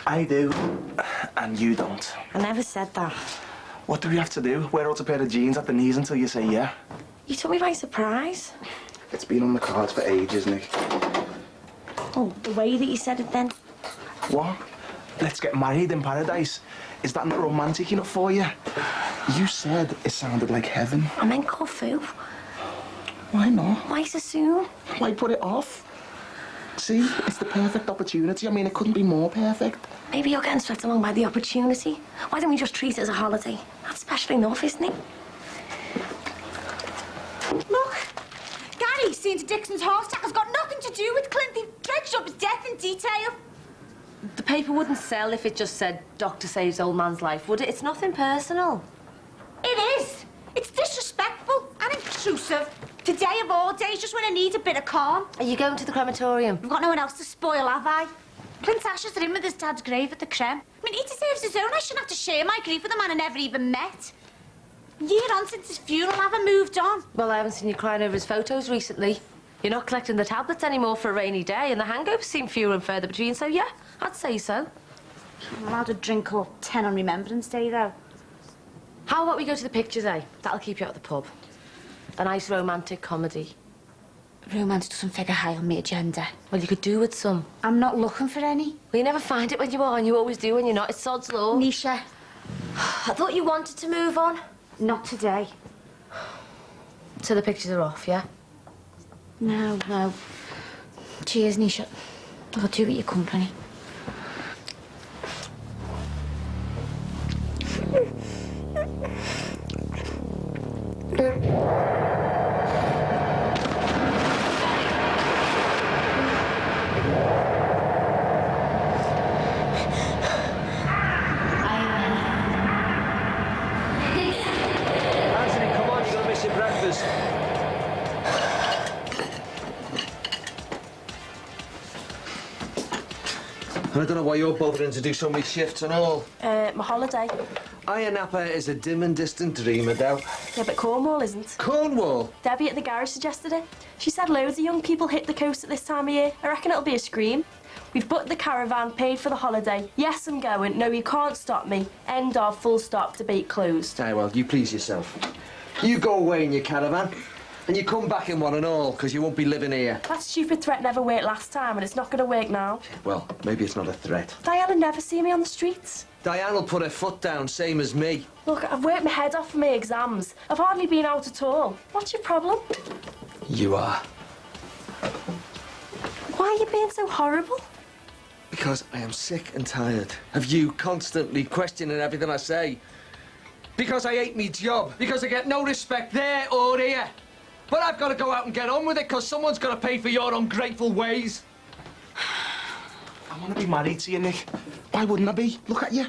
I do, and you don't. I never said that. What do we have to do? Wear out a pair of jeans at the knees until you say yeah? You took me by surprise. It's been on the cards for ages, Nick. Oh, the way that you said it then. What? Let's get married in paradise. Is that not romantic enough for you? You said it sounded like heaven. I meant Corfu. Why not? Why so soon? Why put it off? See, it's the perfect opportunity. I mean, it couldn't be more perfect. Maybe you're getting swept along by the opportunity. Why don't we just treat it as a holiday? That's special enough, isn't it? Look, Gary, seeing to Dixon's heart attack has got nothing to do with Clint. They've dredged up his death in detail. The paper wouldn't sell if it just said, Doctor saves old man's life, would it? It's nothing personal. It is. It's disrespectful and intrusive. Today of all days, just when I need a bit of calm. Are you going to the crematorium? I've got no one else to spoil, have I? Clint's ashes are in with his dad's grave at the creme. I mean, he deserves his own. I shouldn't have to share my grief with a man I never even met. A year on since his funeral, haven't moved on. Well, I haven't seen you crying over his photos recently. You're not collecting the tablets anymore for a rainy day, and the hangovers seem fewer and further between, so yeah, I'd say so. I'm allowed to drink or 10 on Remembrance Day, though. How about we go to the pictures, eh? That'll keep you out of the pub. A nice romantic comedy. Romance doesn't figure high on my agenda. Well, you could do with some. I'm not looking for any. Well, you never find it when you are, and you always do when you're not. It's sod's law. Nisha. I thought you wanted to move on. Not today. So the pictures are off, yeah? No, no. Cheers, Nisha. I'll do with your company. Anthony, come on, you're gonna miss your breakfast. I don't know why you're bothering to do so many shifts and all. My holiday. Iron Napa is a dim and distant dream, I doubt. Yeah, but Cornwall isn't. Cornwall? Debbie at the garage suggested it. She said loads of young people hit the coast at this time of year. I reckon it'll be a scream. We've booked the caravan, paid for the holiday. Yes, I'm going. No, you can't stop me. End of, full stop, debate closed. Aye, well, you please yourself. You go away in your caravan, and you come back in one and all, because you won't be living here. That stupid threat never worked last time, and it's not going to work now. Well, maybe it's not a threat. Diana never see me on the streets. Diane will put her foot down, same as me. Look, I've worked my head off for my exams. I've hardly been out at all. What's your problem? You are. Why are you being so horrible? Because I am sick and tired of you constantly questioning everything I say. Because I hate me job. Because I get no respect there or here. But I've got to go out and get on with it because someone's got to pay for your ungrateful ways. I want to be married to you, Nick. Why wouldn't I be? Look at you.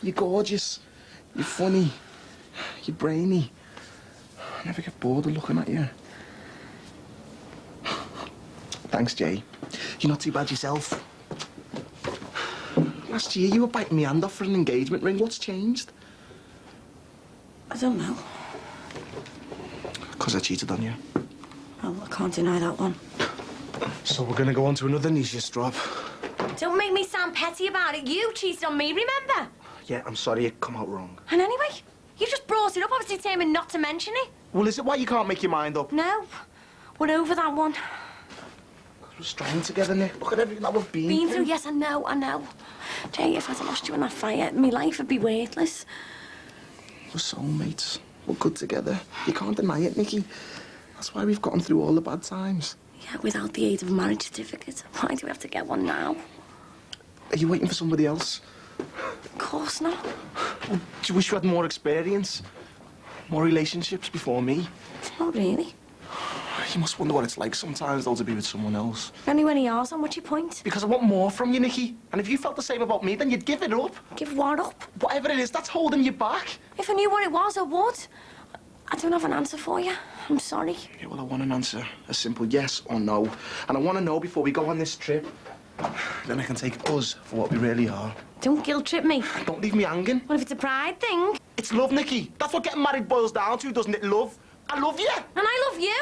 You're gorgeous. You're funny. You're brainy. I never get bored of looking at you. Thanks, Jay. You're not too bad yourself. Last year, you were biting me hand off for an engagement ring. What's changed? I don't know. 'Cause I cheated on you. Oh, I can't deny that one. So we're gonna go on to another niche strop. Don't make me sound petty about it. You cheated on me, remember? Yeah, I'm sorry it come out wrong. And anyway, you just brought it up. I was determined not to mention it. Well, is it why you can't make your mind up? No, we're over that one. We're strong together, Nick. Look at everything that we've been Through, yes, I know. Jay, if I'd lost you in that fight, my life would be worthless. We're soulmates. We're good together. You can't deny it, Nicky. That's why we've gotten through all the bad times. Yeah, without the aid of a marriage certificate. Why do we have to get one now? Are you waiting for somebody else? Of course not. Do you wish you had more experience? More relationships before me? Not really. You must wonder what it's like sometimes, though, to be with someone else. Only when he asks, what's your point? Because I want more from you, Nikki. And if you felt the same about me, then you'd give it up. Give what up? Whatever it is, that's holding you back. If I knew what it was, I would. I don't have an answer for you. I'm sorry. Yeah, well, I want an answer. A simple yes or no. And I want to know before we go on this trip. Then I can take us for what we really are. Don't guilt trip me. Don't leave me hanging. What if it's a pride thing? It's love, Nikki. That's what getting married boils down to, doesn't it? Love. I love you. And I love you.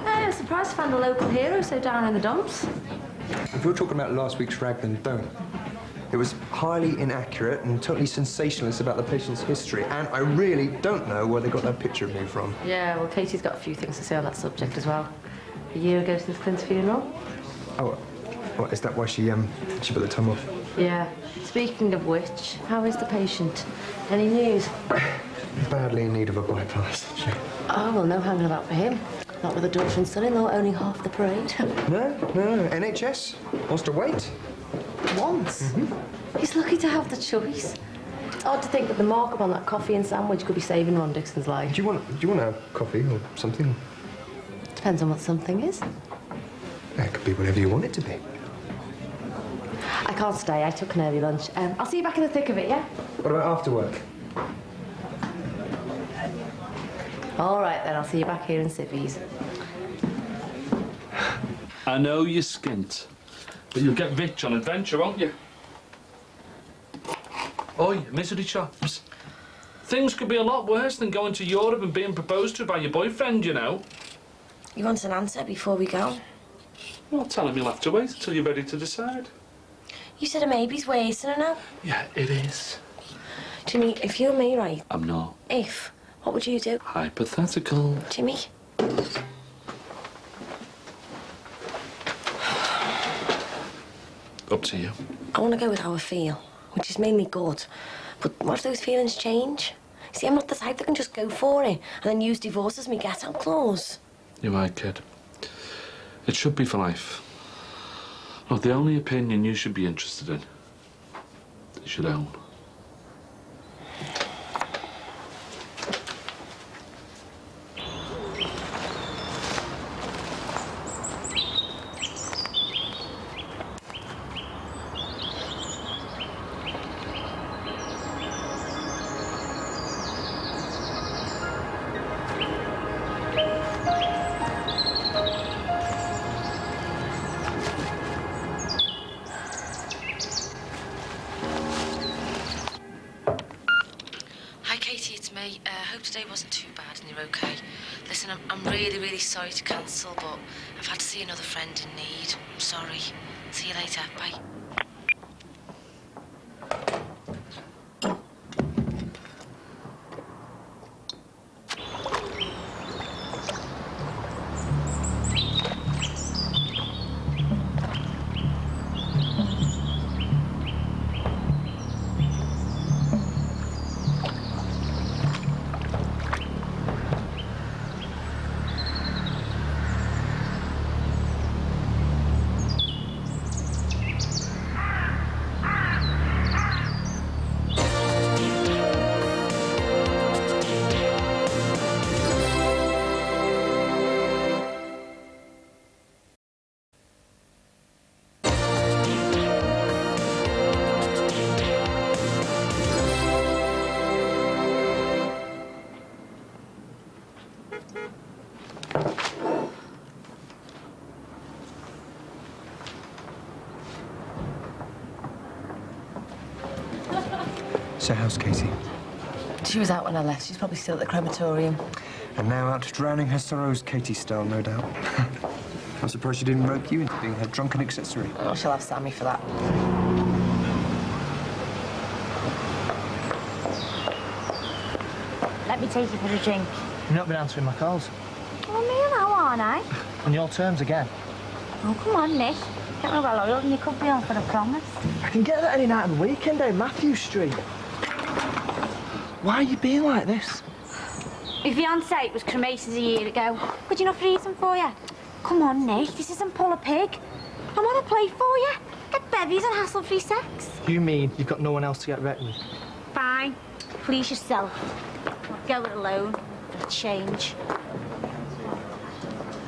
I'm surprised to find the local hero so down in the dumps. If you're talking about last week's rag, then don't. It was highly inaccurate and totally sensationalist about the patient's history, and I really don't know where they got that picture of me from. Yeah, well, Katie's got a few things to say on that subject as well. A year ago since Clint's funeral. Oh, well, is that why she put the time off? Yeah. Speaking of which, how is the patient? Any news? Badly in need of a bypass. Oh, well, no hanging about for him. Not with a daughter and son-in-law owning half the parade. No. NHS wants to wait. Once? Mm-hmm. He's lucky to have the choice. It's odd to think that the markup on that coffee and sandwich could be saving Ron Dixon's life. Do you want a coffee or something? Depends on what something is. It could be whatever you want it to be. I can't stay. I took an early lunch. I'll see you back in the thick of it, yeah? What about after work? All right, then. I'll see you back here in Civvies. I know you're skint, but you'll get rich on adventure, won't you? Oi, misery chops. Things could be a lot worse than going to Europe and being proposed to by your boyfriend, you know. You want an answer before we go? Well, tell him you'll have to wait until you're ready to decide. You said a maybe's wasting it now. Yeah, it is. Jimmy, if you were me, right? I'm not. If, what would you do? Hypothetical. Jimmy? Up to you. I want to go with how I feel, which is mainly good. But what if those feelings change? See, I'm not the type that can just go for it and then use divorce as my get-out clause. You're right, kid. It should be for life. Look, the only opinion you should be interested in is your own. Hi, Katie, it's me. Hope today wasn't too bad and you're okay. Listen, I'm really, really sorry to cancel, but I've had to see another friend in need. I'm sorry. See you later. Bye. So how's Katie? She was out when I left. She's probably still at the crematorium. And now out drowning her sorrows, Katie style, no doubt. I'm surprised she didn't rope you into being her drunken accessory. Oh, she'll have Sammy for that. Let me take you for a drink. You've not been answering my calls. Well, me now, aren't I? On your terms again. Oh, come on, Nick. Get me well oiled and you could be on for a promise. I can get that any night of the weekend down Matthew Street. Why are you being like this? My fiancé was cremated a year ago. Could you not freeze him for you? Come on, Nick, this isn't Pull a Pig. I want to play for you. Get bevies and hassle-free sex. You mean you've got no one else to get wrecked with? Fine. Please yourself. I'll go it alone for a change.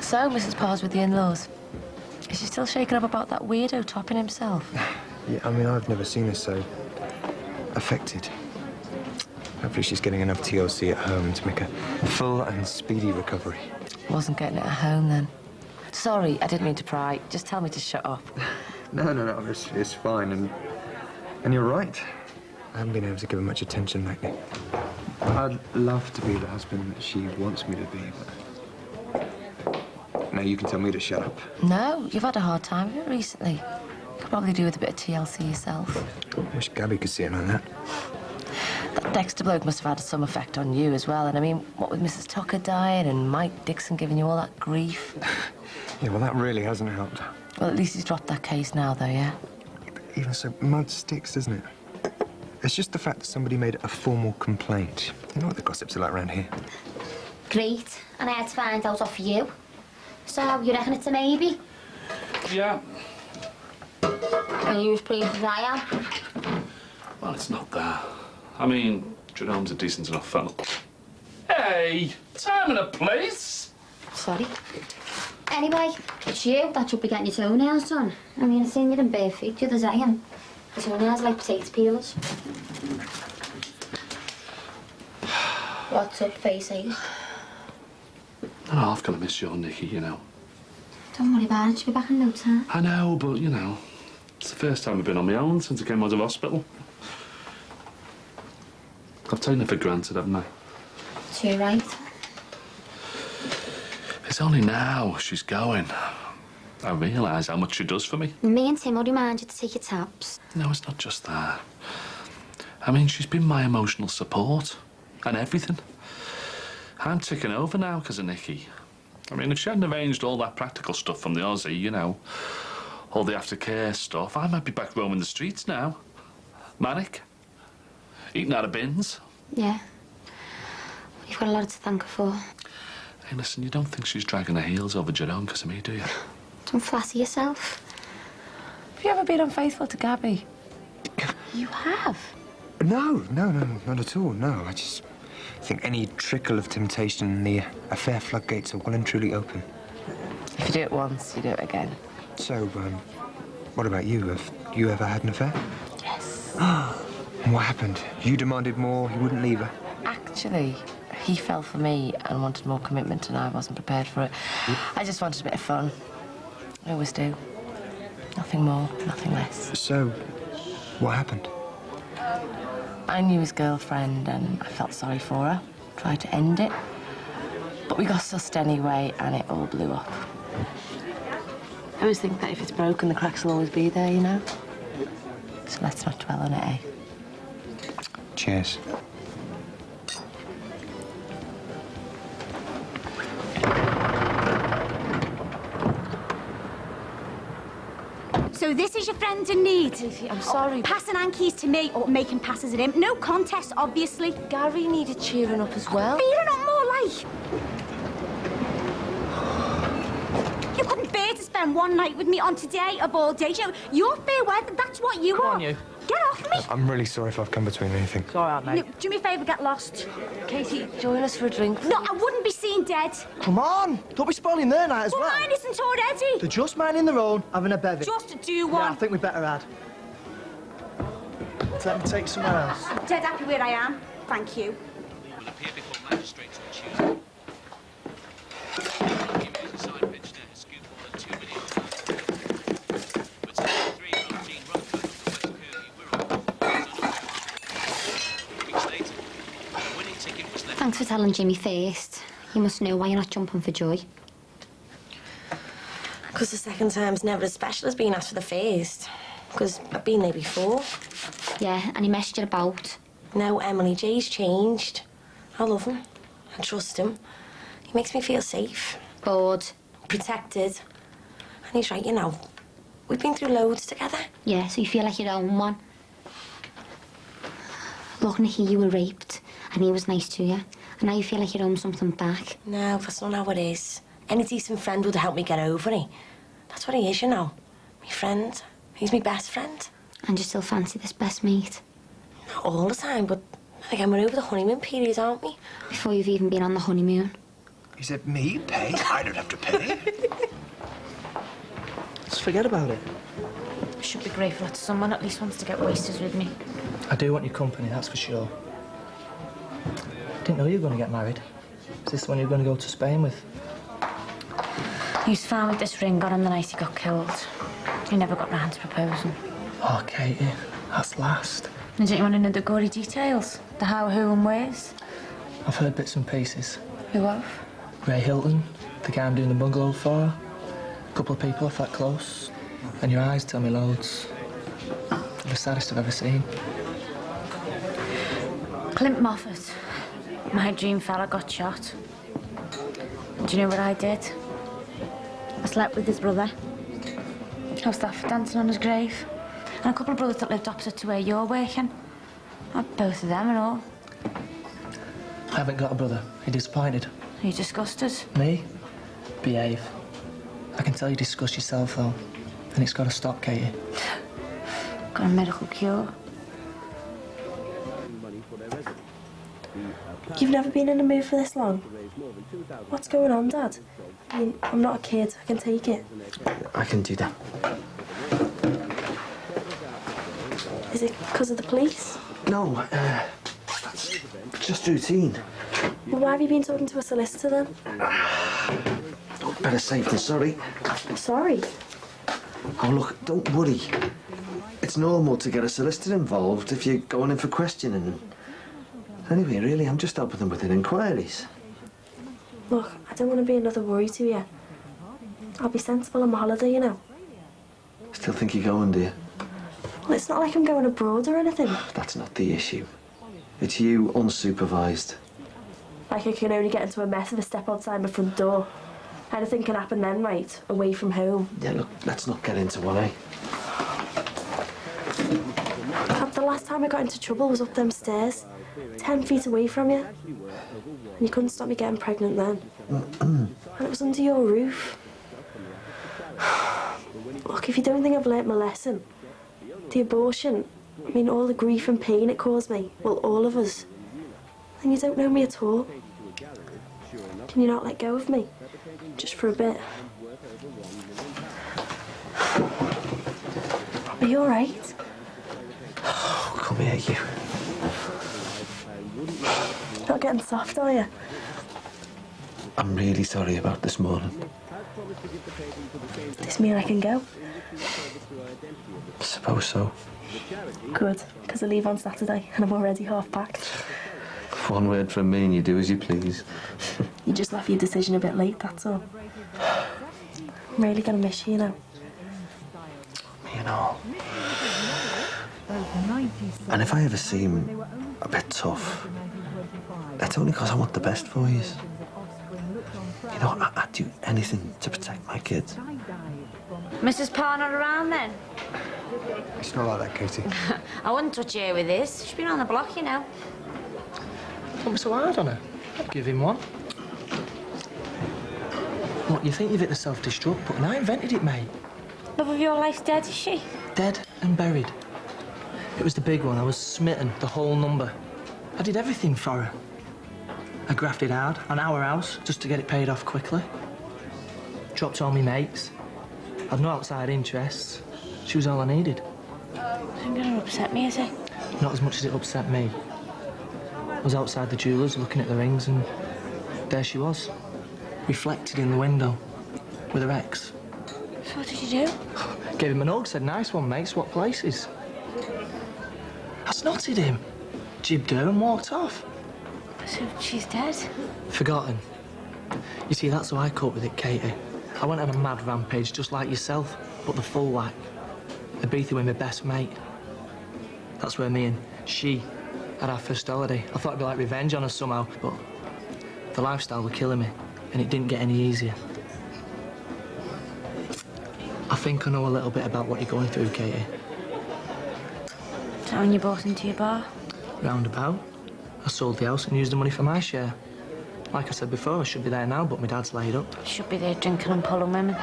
So, Mrs. Parr's with the in-laws. Is she still shaking up about that weirdo topping himself? Yeah, I mean, I've never seen her so affected. Hopefully she's getting enough TLC at home to make a full and speedy recovery. Wasn't getting it at home, then. Sorry, I didn't mean to pry. Just tell me to shut up. No, it's fine, and you're right. I haven't been able to give her much attention lately. I'd love to be the husband that she wants me to be, but now you can tell me to shut up. No, you've had a hard time of it recently. Could probably do with a bit of TLC yourself. I wish Gabby could see it like that. That Dexter bloke must have had some effect on you as well. And I mean, what with Mrs. Tucker dying and Mike Dixon giving you all that grief? Yeah, well, that really hasn't helped. Well, at least he's dropped that case now, though, yeah? Even so, mud sticks, doesn't it? It's just the fact that somebody made a formal complaint. You know what the gossips are like around here. Great. And I had to find out off you. So, you reckon it's a maybe? Yeah. Are you as pleased as I am? Well, it's not that. I mean, Jerome's a decent enough fellow. Hey, time and a place. Sorry. Anyway, it's you that should be getting your toenails done. I mean, I've seen you in bare feet the other day, and your toenails are like potato peelers. What's up, face ache? I'm half gonna miss your Nicky, you know. Don't worry about it, she'll be back in no time. I know, but, you know, it's the first time I've been on my own since I came out of hospital. I've taken it for granted, haven't I? Too right. It's only now she's going I realise how much she does for me. Me and Tim will remind you to take your taps. No, it's not just that. I mean, she's been my emotional support and everything. I'm ticking over now because of Nicky. I mean, if she hadn't arranged all that practical stuff from the Aussie, you know, all the aftercare stuff, I might be back roaming the streets now. Manic. Eating out of bins. Yeah. You've got a lot to thank her for. Hey, listen, you don't think she's dragging her heels over Jerome because of me, do you? Don't flatter yourself. Have you ever been unfaithful to Gabby? You have? No, not at all, no. I just think any trickle of temptation and the affair floodgates are well and truly open. If you do it once, you do it again. So, what about you? Have you ever had an affair? Yes. And what happened? You demanded more, you wouldn't leave her? Actually, he fell for me and wanted more commitment, and I wasn't prepared for it. I just wanted a bit of fun. I always do. Nothing more, nothing less. So, what happened? I knew his girlfriend, and I felt sorry for her. Tried to end it. But we got sussed anyway, and it all blew up. I always think that if it's broken, the cracks will always be there, you know? So let's not dwell on it, eh? Cheers. So this is your friend in need? I'm sorry. Passing Ankies to me or making passes at him. No contest, obviously. Gary needed cheering up as well. Feeling up more like. You couldn't bear to spend one night with me on today, a ball day. You're fair weather, that's what you are. on, you. Get off me. I'm really sorry if I've come between anything. It's all right, mate. No, do me a favour, get lost. Katie, join us for a drink. No, I wouldn't be seen dead. Come on! Don't be spoiling their night as Well, well. mine isn't already. They're just minding their own, having a bevy. Just do Yeah, I one. think we better add. Let me take you somewhere else. I'm dead happy where I am. Thank you. Will appear before magistrates on Tuesday. Side pitch there, scoop more than 2 million tons. With 73 from Gene Runco of the West Kirby Wirral. Weeks later, the winning ticket was left. Thanks for telling Jimmy first. You must know why you're not jumping for joy. Because the second time's never as special as being asked for the first. Because I've been there before. Yeah, and he messed you about. No, Emily, Jay's changed. I love him. I trust him. He makes me feel safe. Bored. Protected. And he's right, you know. We've been through loads together. Yeah, so you feel like your own one. Look, Nicky, you were raped, and he was nice to you. And now you feel like you owe him something back. No, that's not how it is. Any decent friend would help me get over it. That's what he is, you know. My friend. He's my best friend. And you still fancy this best mate? Not all the time, but again, we're over the honeymoon period, aren't we? Before you've even been on the honeymoon. Is it me pay? I don't have to pay. Just forget about it. I should be grateful that someone at least wants to get wasted with me. I do want your company, that's for sure. Didn't know you were going to get married. Is this the one you're going to go to Spain with? He was found with this ring on him the night he got killed. He never got round to proposing. Oh, Katie, that's last. And don't you want to know the gory details? The how, who and wheres? I've heard bits and pieces. Who have? Ray Hilton, the guy I'm doing the bungalow for. A couple of people off that close. And your eyes tell me loads. They're the saddest I've ever seen. Clint Moffat. My dream fella got shot. Do you know what I did? I slept with his brother. I was staff dancing on his grave. And a couple of brothers that lived opposite to where you're working. Both of them and all. I haven't got a brother. Are you disappointed? Are you disgusted? Me? Behave. I can tell you disgust yourself, though. And it's got to stop, Katie. Got a medical cure. You've never been in a mood for this long? What's going on, Dad? I mean, I'm not a kid. I can take it. I can do that. Is it because of the police? No, that's just routine. Well, why have you been talking to a solicitor then? Oh, better safe than sorry. Sorry. Oh, look, don't worry. It's normal to get a solicitor involved if you're going in for questioning. Anyway, really, I'm just helping them with their inquiries. Look, I don't want to be another worry to you. I'll be sensible on my holiday, you know. Still think you're going, do you? Well, it's not like I'm going abroad or anything. That's not the issue. It's you unsupervised. Like I can only get into a mess if I step outside my front door. Anything can happen then, right? Away from home. Yeah, look, let's not get into one, eh? The last time I got into trouble was up them stairs. 10 feet away from you. And you couldn't stop me getting pregnant then. And it was under your roof. Look, if you don't think I've learnt my lesson, the abortion, I mean, all the grief and pain it caused me, well, all of us, then you don't know me at all. Can you not let go of me? Just for a bit. Are you all right? Oh, come here, you. You're not getting soft, are you? I'm really sorry about this morning. Does this mean I can go? I suppose so. Good, because I leave on Saturday and I'm already half packed. One word from me and you do as you please. You just left your decision a bit late, that's all. I'm really gonna miss you, you know. You know. And if I ever seem a bit tough, that's only because I want the best for you. You know, I'd do anything to protect my kids. Mrs. Parr not around then? It's not like that, Katie. I wouldn't touch her with this. She's been on the block, you know. Don't be so hard on her. Give him one. Look, you think you've hit the self-destruct button. I invented it, mate. Love of your life's dead, is she? Dead and buried. It was the big one. I was smitten, the whole number. I did everything for her. I grafted hard on our house just to get it paid off quickly. Dropped all my mates. I'd no outside interests. She was all I needed. Isn't gonna upset me, is it? Not as much as it upset me. I was outside the jeweller's looking at the rings and there she was, reflected in the window with her ex. So what did you do? Gave him an hug, said, "Nice one, mate, swap places." I snotted him, jibbed her and walked off. So she's dead? Forgotten. You see, that's how I cope with it, Katie. I went on a mad rampage just like yourself, but the full whack. Ibiza with my best mate. That's where me and she had our first holiday. I thought it'd be like revenge on us somehow, but the lifestyle was killing me, and it didn't get any easier. I think I know a little bit about what you're going through, Katie. Is that when you bought into your bar? Roundabout. I sold the house and used the money for my share. Like I said before, I should be there now, but my dad's laid up. Should be there drinking and pulling women.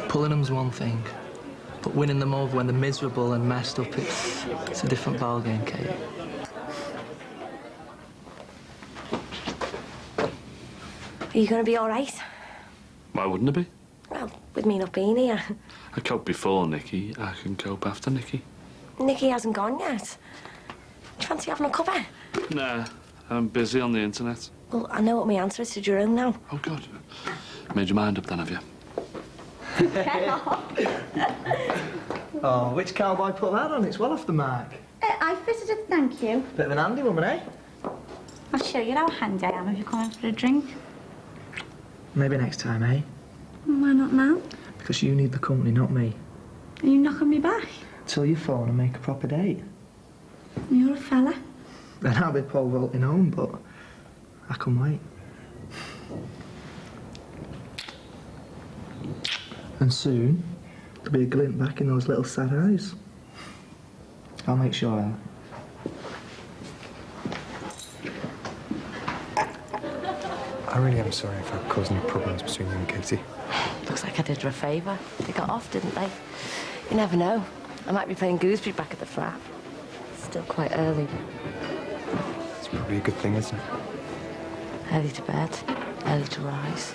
Pulling them's one thing, but winning them over when they're miserable and messed up, it's a different ballgame, Kate. Are you going to be all right? Why wouldn't it be? Well, with me not being here. I coped before Nikki. I can cope after Nikki. Nikki hasn't gone yet. Do you fancy having a cuppa? Nah, I'm busy on the internet. Well, I know what my answer is to Jerome now. Oh, God. Made your mind up then, have you? Oh, which cowboy put that on? It's well off the mark. I fitted it, thank you. Bit of an handy woman, eh? I'll show you how handy I am if you come in for a drink. Maybe next time, eh? Why not now? Because you need the company, not me. Are you knocking me back? Till you phone and make a proper date. You're a fella. Then I'll be pole vaulting home, but I can wait. And soon, there'll be a glint back in those little sad eyes. I'll make sure of that. I really am sorry if I've caused any problems between you and Katie. Looks like I did her a favour. They got off, didn't they? You never know. I might be playing gooseberry back at the frat. It's still quite early. It's probably a good thing, isn't it? Early to bed, early to rise.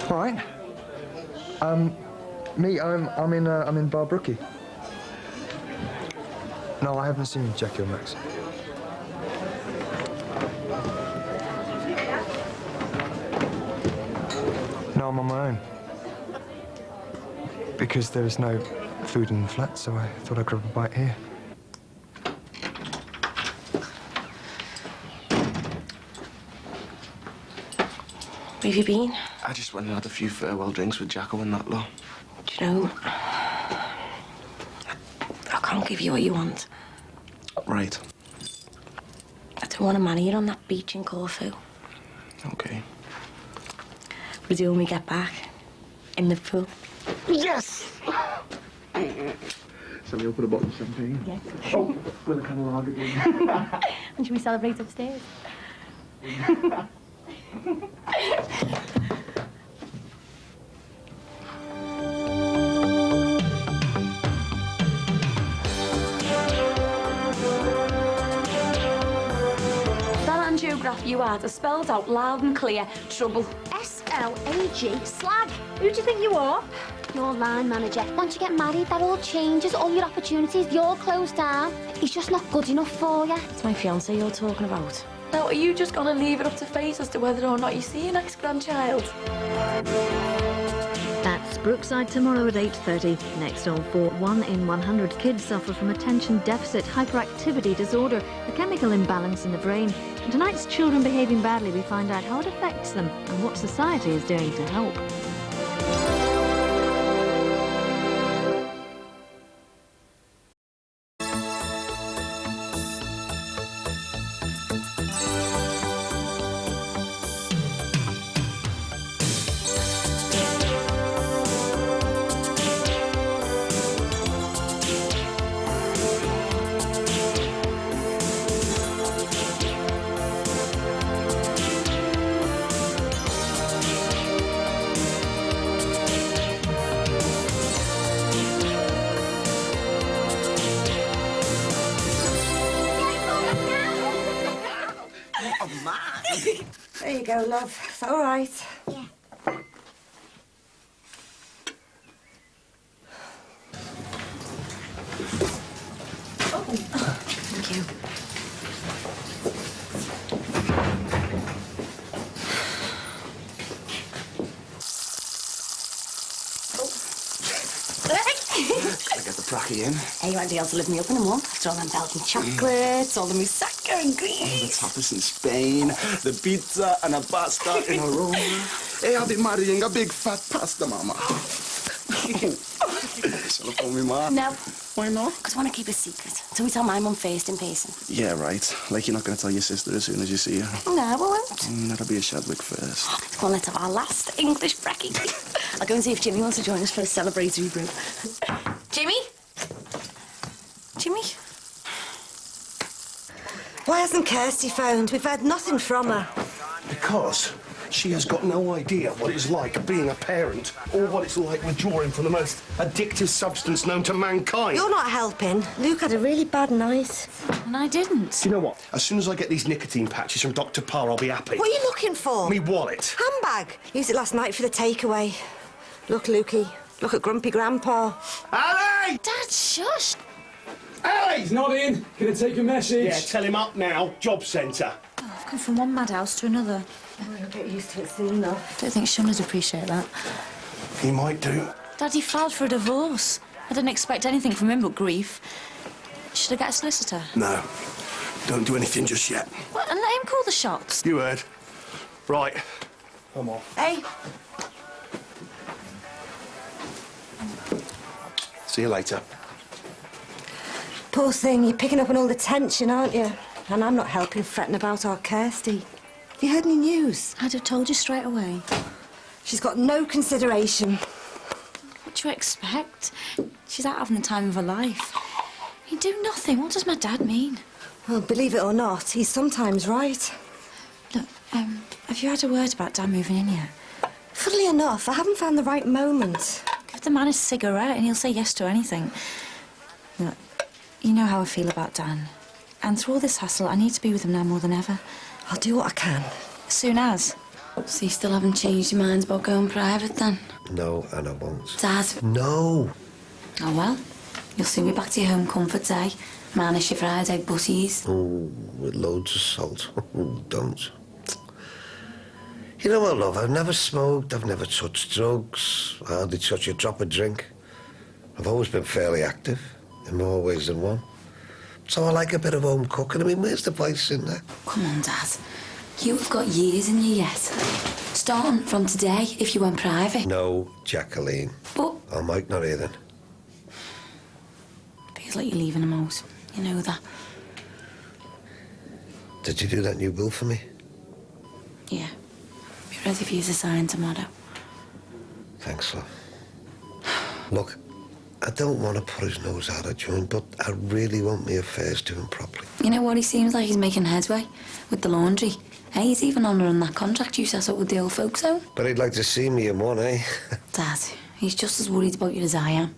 All right. I'm in Bar Brookie. No, I haven't seen Jackie or Max. No, I'm on my own. Because there was no food in the flat, so I thought I'd grab a bite here. Where have you been? I just went and had a few farewell drinks with Jacko and that lot. Do you know, I can't give you what you want. Right. I don't want to marry you on that beach in Corfu. Okay. We do when we get back. In the pool. Yes! So we open a bottle of champagne? Yeah. Oh, with a kind of lager. And should we celebrate upstairs? Geograph you had are spelled out loud and clear. Trouble. S-L-A-G, slag. Who do you think you are? Your line manager. Once you get married, that all changes. All your opportunities, you're closed down. He's just not good enough for you. It's my fiancé you're talking about. Now, are you just going to leave it up to fate as to whether or not you see your next grandchild? That's Brookside tomorrow at 8:30. Next on 1 in 100 kids suffer from attention deficit hyperactivity disorder, a chemical imbalance in the brain. In tonight's Children Behaving Badly, we find out how it affects them and what society is doing to help. There you go, love. It's all right. Yeah. Thank you. Gotta get the pracky in. Hey, you want to be able to live me up in a month after all them Belgian chocolates, all the moussaka and The grease. tapas in Spain, the pizza and a pasta in Rome. Hey, I'll be marrying a big fat pasta mama. Shall I phone me mom? No, Why not? because I want to keep a secret. So we tell my mum first in person. Yeah, right. Like you're not gonna tell your sister as soon as you see her. No, I won't. That'll be a Shadwick first. Come on, let's have our last English brekkie. I'll go and see if Jimmy wants to join us for a celebratory brew. Jimmy? Jimmy? Why hasn't Kirsty phoned? We've heard nothing from her. Because she has got no idea what it's like being a parent or what it's like withdrawing from the most addictive substance known to mankind. You're not helping. Luke had a really bad night. And I didn't. Do you know what? As soon as I get these nicotine patches from Dr. Parr, I'll be happy. What are you looking for? Me wallet. Handbag. Used it last night for the takeaway. Look, Lukey. Look at Grumpy Grandpa. Ali! Dad, shush. Ali! He's not in. Can I take a message? Yeah, tell him up now. Job centre. Oh, I've come from one madhouse to another. I'll get used to it soon, though. Don't think Sean would appreciate that. He might do. Daddy filed for a divorce. I didn't expect anything from him but grief. Should I get a solicitor? No. Don't do anything just yet. What, and let him call the shots? You heard. Right. Come on. Hey. See you later. Poor thing, you're picking up on all the tension, aren't you? And I'm not helping fretting about our Kirsty. Have you heard any news? I'd have told you straight away. She's got no consideration. What do you expect? She's out having the time of her life. You do nothing. What does my dad mean? Well, believe it or not, he's sometimes right. Look, have you had a word about Dad moving in yet? Funnily enough, I haven't found the right moment. Give the man a cigarette and he'll say yes to anything. Look, you know how I feel about Dan. And through all this hassle, I need to be with him now more than ever. I'll do what I can. As soon as. So you still haven't changed your minds about going private, then? No, and I won't. Dad? No. Oh, well. You'll soon be back to your home comforts, eh? Manish your fried egg butties. Oh, with loads of salt. Oh, don't. You know what, love? I've never smoked, I've never touched drugs, I hardly touch a drop of drink. I've always been fairly active, in more ways than one. So I like a bit of home cooking. I mean, where's the vice in there? Come on, Dad. You've got years in you yet. Starting from today, if you went private. No, Jacqueline. But... I might not either. Feels like you're leaving him out. You know that. Did you do that new will for me? Yeah. Be ready for you to sign tomorrow. Thanks, love. Look, I don't want to put his nose out of joint, but I really want my affairs doing properly. You know what? He seems like he's making headway with the laundry. Hey, he's even honouring that contract you set up with the old folks home. But he'd like to see me in one, eh? Dad, he's just as worried about you as I am.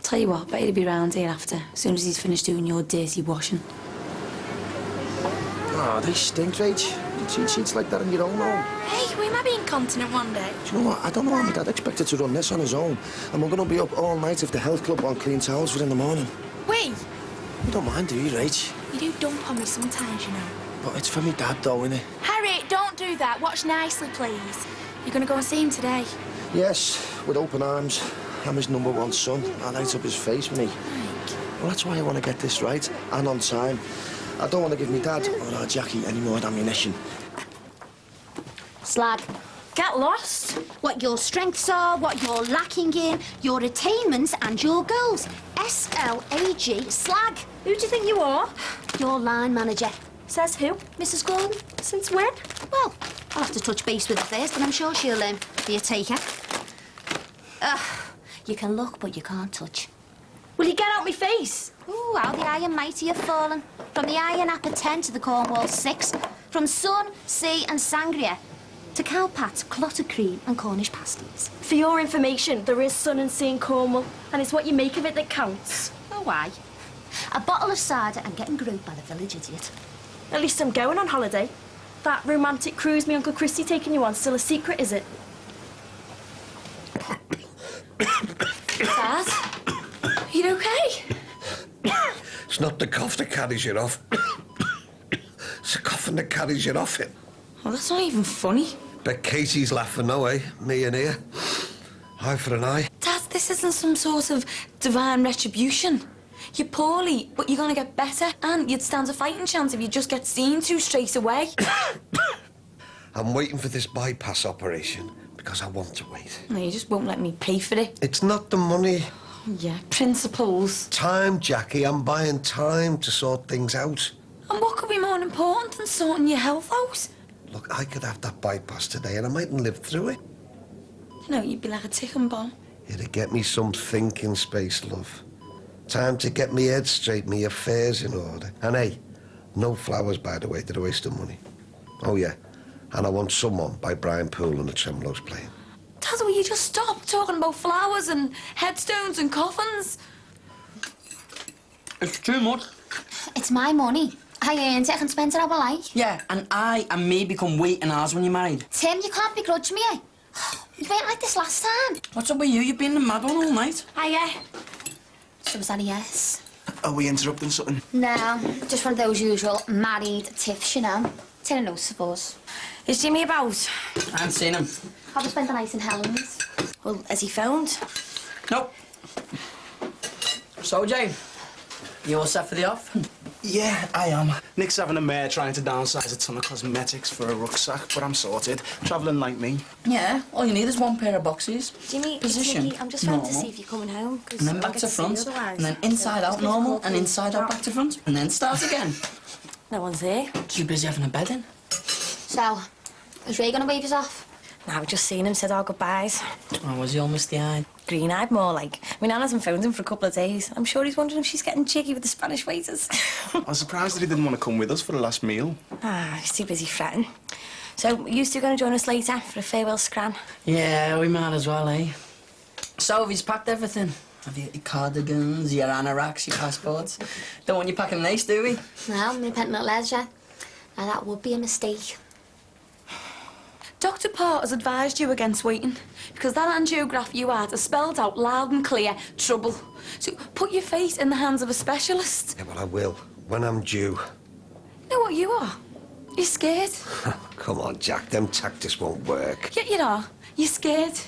Tell you what, better to be round here after, as soon as he's finished doing your dirty washing. Oh, they stink, Rach. You cheat sheets like that in your own home. Hey, we might be incontinent one day. Do you know what? I don't know how my dad expected to run this on his own. And we're going to be up all night if the health club won't clean towels for in the morning. Wait! You don't mind, do you, Rach? You do dump on me sometimes, you know. But it's for me dad, though, innit? Harry, don't do that. Watch nicely, please. You're going to go and see him today? Yes, with open arms. I'm his #1 son. I light up his face, me. Well, that's why I want to get this right, and on time. I don't want to give me dad or our Jackie any more ammunition. Slag. Get lost. What your strengths are, what you're lacking in, your attainments and your goals. SLAG. Slag. Who do you think you are? Your line manager. Says who? Mrs. Gordon. Since when? Well, I'll have to touch base with her first, but I'm sure she'll be a taker. You can look, but you can't touch. Will you get out my face? Ooh, how the high and mighty have fallen. From the Iron Apple 10 to the Cornwall 6. From sun, sea and sangria to cowpats, clotted cream and Cornish pasties. For your information, there is sun and sea in Cornwall, and it's what you make of it that counts. Oh, why? A bottle of cider and getting groped by the village idiot. At least I'm going on holiday. That romantic cruise me Uncle Christy taking you on still a secret, is it? Dad? Are you okay? It's not the cough that carries you off. It's the coughing that carries you off it. Oh, that's not even funny. Bet Katie's laughing now, eh? Me and here. Eye for an eye. Dad, this isn't some sort of divine retribution. You're poorly, but you're gonna get better, and you'd stand a fighting chance if you just get seen to straight away. I'm waiting for this bypass operation because I want to wait. No, you just won't let me pay for it. It's not the money. Yeah, principles. Time, Jackie. I'm buying time to sort things out. And what could be more important than sorting your health out? Look, I could have that bypass today and I mightn't live through it. You know, you'd be like a ticking bomb. It'd get me some thinking space, love. Time to get me head straight, me affairs in order. And hey, no flowers, by the way, they're a waste of money. Oh, yeah. And I want Someone by Brian Poole and the Tremolos playing. Dad, will you just stop talking about flowers and headstones and coffins? It's too much. It's my money. I earned it, I can spend it how I like. Yeah, and I and me become waiting hours when you're married. Tim, you can't begrudge me, eh? You weren't like this last time. What's up with you? You've been the mad one all night. Hiya. So was that a yes? Are we interrupting something? No, just one of those usual married tiffs, you know. Telling no suppose. Is Jimmy about? I haven't seen him. Have we spent the night in Helen's? Well, has he phoned? Nope. So, Jane, you all set for the off? Yeah, I am. Nick's having a mare trying to downsize a ton of cosmetics for a rucksack, but I'm sorted. Travelling like me. Yeah, all you need is one pair of boxes. Jimmy, Position, Nicky, I'm just trying to normal. see if you're coming home. And then back to front, and then inside out normal, and inside out back to front, and then start again. No one's here. Too busy having a bed in. So, is Ray gonna wave us off? No, we've just seen him, said our goodbyes. Oh, was he all misty-eyed? Green-eyed, more like. My nan hasn't phoned him for a couple of days. I'm sure he's wondering if she's getting jiggy with the Spanish waiters. I was surprised that he didn't want to come with us for the last meal. He's too busy fretting. So, you two going to join us later for a farewell scran? Yeah, we might as well, eh? So, have you packed everything? Have you your cardigans, your anoraks, your passports? Don't want you packing an ace, do we? No, me penting at leisure. Now, that would be a mistake. Dr. Parr has advised you against waiting because that angiograph you had has spelled out loud and clear trouble. So put your fate in the hands of a specialist. Yeah, well, I will. When I'm due. You know what you are? You're scared. Come on, Jack, them tactics won't work. Yeah, you are. You're scared.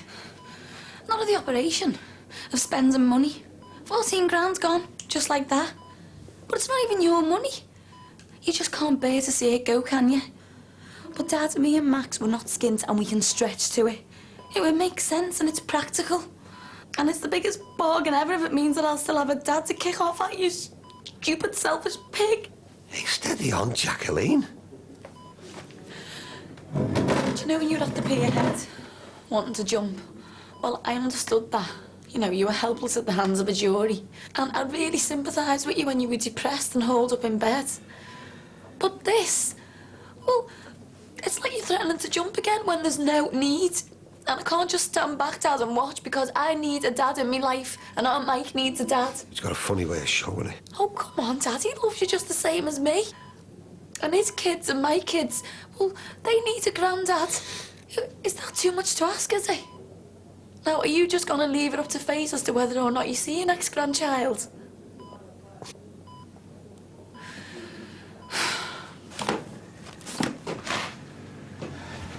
Not of the operation, of spending money. 14 grand's gone, just like that. But it's not even your money. You just can't bear to see it go, can you? But Dad, me and Max, we're not skint and we can stretch to it. It would make sense and it's practical. And it's the biggest bargain ever if it means that I'll still have a dad to kick off at, you stupid, selfish pig. Hey, steady on, Jacqueline. Do you know when you'd have to pee your head, wanting to jump? Well, I understood that. You know, you were helpless at the hands of a jury. And I really sympathised with you when you were depressed and holed up in bed. But this, well, it's like you're threatening to jump again when there's no need. And I can't just stand back, Dad, and watch because I need a dad in my life and Aunt Mike needs a dad. He's got a funny way of showing it. Oh, come on, Dad, he loves you just the same as me. And his kids and my kids, well, they need a granddad. Is that too much to ask, is it? Now, are you just going to leave it up to fate as to whether or not you see your next grandchild?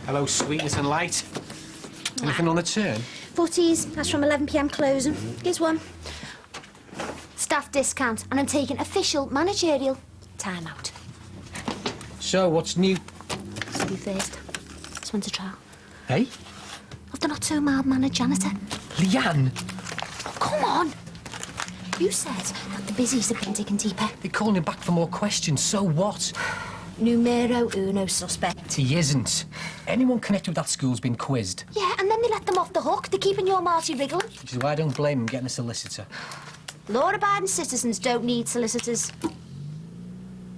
Hello, sweetness and light. Anything on the turn? Footies, that's from 11 p.m. closing. Here's one. Staff discount, and I'm taking official managerial time out. So, what's new? See you first. This one's a trial. Hey? Of the not-so-mild mannered janitor. Leanne? Oh, come on. You said that the busies have been digging deeper. They're calling him back for more questions, so what? Numero uno suspect. He isn't. Anyone connected with that school's been quizzed. Yeah, and then they let them off the hook. They're keeping your Marty wriggling. Which is why I don't blame him getting a solicitor. Law-abiding citizens don't need solicitors.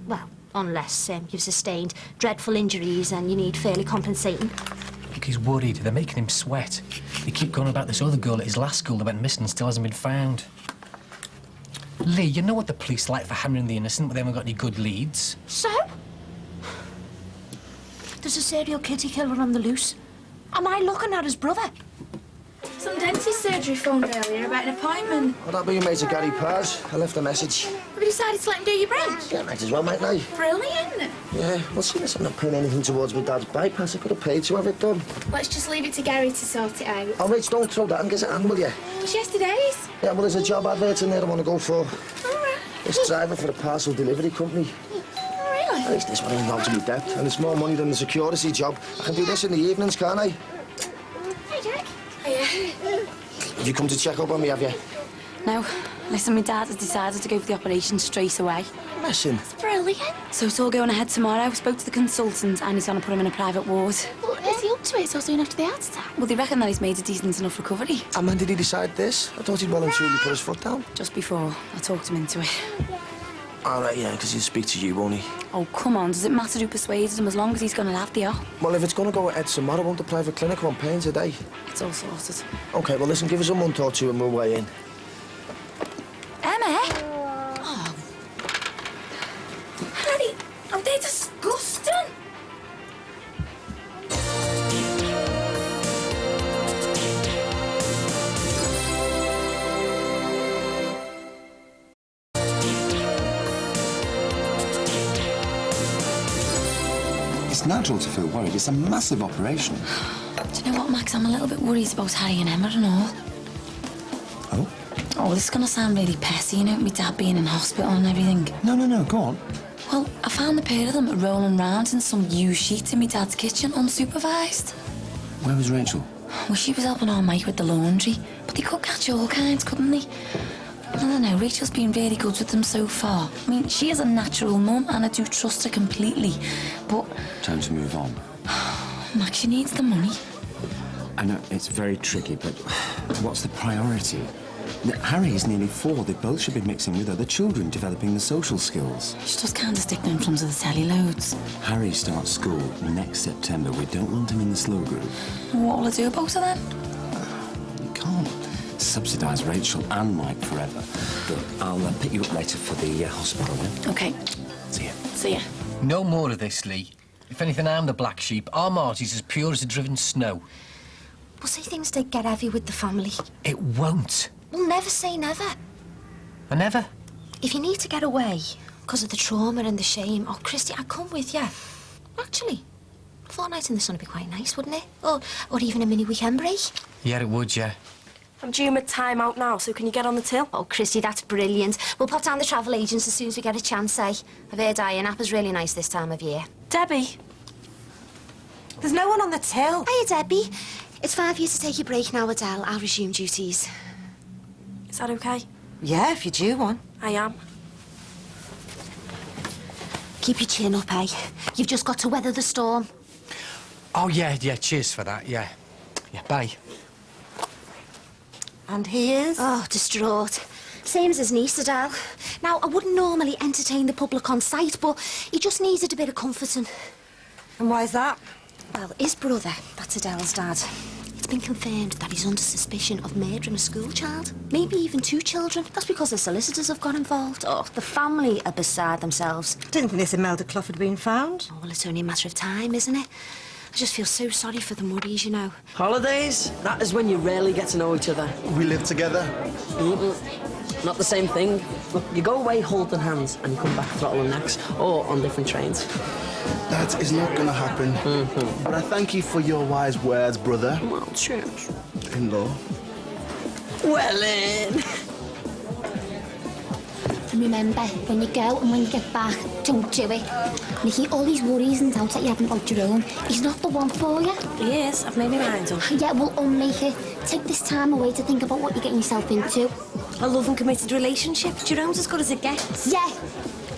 Well, unless you've sustained dreadful injuries and you need fairly compensating. Look, he's worried. They're making him sweat. They keep going about this other girl at his last school that went missing and still hasn't been found. Lee, you know what the police like for hammering the innocent, but they haven't got any good leads. So? There's a serial kitty killer on the loose. Am I looking at his brother? Some dentist surgery phoned earlier about an appointment. Well, that'll be your mate, Gary Pars. I left a message. Have you decided to let him do your branch? Yeah, might as well, might I? Brilliant. Yeah, well, see, I'm not paying anything towards my dad's bypass. I could have paid to have it done. Let's just leave it to Gary to sort it out. Oh, Rich, don't throw that and get it on, will you? It's yesterday's. Yeah, well, there's a job advert in there I want to go for. All right. It's driving for a parcel delivery company. Really? At least this one ain't out to me debt, and it's more money than the security job. I can do this in the evenings, can't I? Hey, Jack. Hiya. Have you come to check up on me, have you? No. Listen, my dad has decided to go for the operation straight away. Listen. It's brilliant. So it's all going ahead tomorrow. I spoke to the consultant and he's going to put him in a private ward. Well, is he up to it so soon after the heart attack? Well, they reckon that he's made a decent enough recovery. And when did he decide this? I thought he'd well and truly put his foot down. Just before I talked him into it. All right, yeah, because he'll speak to you, won't he? Oh, come on. Does it matter who persuades him as long as he's going to have the op? Well, if it's going to go ahead tomorrow, won't the private clinic want pains a day? It's all sorted. OK, well, listen, give us a month or two and we'll weigh in. Emma? Oh. Harry, oh, they're disgusting. It's natural to feel worried. It's a massive operation. Do you know what, Max? I'm a little bit worried about Harry and Emma and all. Oh? Oh, this is going to sound really pessy, you know, with my dad being in hospital and everything. No, go on. Well, I found the pair of them rolling round in some used sheets in my dad's kitchen, unsupervised. Where was Rachel? Well, she was helping our mate with the laundry, but they could catch all kinds, couldn't they? I don't know, Rachel's been really good with them so far. I mean, she is a natural mum and I do trust her completely, but... Time to move on. Max, she needs the money. I know, it's very tricky, but what's the priority? Harry is nearly 4. They both should be mixing with other children, developing the social skills. She just can't stick them in front of the telly loads. Harry starts school next September. We don't want him in the slow group. What will I do about her then? You can't subsidise Rachel and Mike forever. But I'll pick you up later for the hospital, yeah? OK. See ya. See ya. No more of this, Lee. If anything, I'm the black sheep. Our Marty's as pure as the driven snow. We'll say things did get heavy with the family. It won't. We'll never say never. I never. If you need to get away because of the trauma and the shame, oh, Christy, I'd come with you. Actually, a fortnight in the sun would be quite nice, wouldn't it? Or even a mini weekend break. Yeah, it would, yeah. I'm due my time out now, so can you get on the till? Oh, Christy, that's brilliant. We'll pop down the travel agents as soon as we get a chance, eh? I've heard Iron Appa's really nice this time of year. Debbie. There's no one on the till. Hiya, Debbie. It's 5 years to take your break now, Adele. I'll resume duties. Is that okay? Yeah, if you're due one. I am. Keep your chin up, eh? You've just got to weather the storm. Oh, yeah, cheers for that, yeah. Yeah, bye. And he is? Oh, distraught. Same as his niece, Adele. Now, I wouldn't normally entertain the public on site, but he just needed a bit of comforting. And why's that? Well, his brother, that's Adele's dad, it's been confirmed that he's under suspicion of murdering a school child. Maybe even 2 children. That's because the solicitors have got involved. Oh, the family are beside themselves. Didn't think this Imelda Clough had been found. Oh, well, it's only a matter of time, isn't it? I just feel so sorry for the Murrays, you know. Holidays? That is when you rarely get to know each other. We live together. Not the same thing. Look, you go away holding hands and you come back throttling necks, or on different trains. That is not going to happen. But I thank you for your wise words, brother. Well, cheers. In-law. Well, in. And remember, when you go and when you get back, don't do it. Nicky, all these worries and doubts that you have about your own, he's not the one for you. He is. I've made my mind up. Yeah, well, unmake it. Take this time away to think about what you're getting yourself into. A love and committed relationship. Jerome's as good as it gets. Yeah.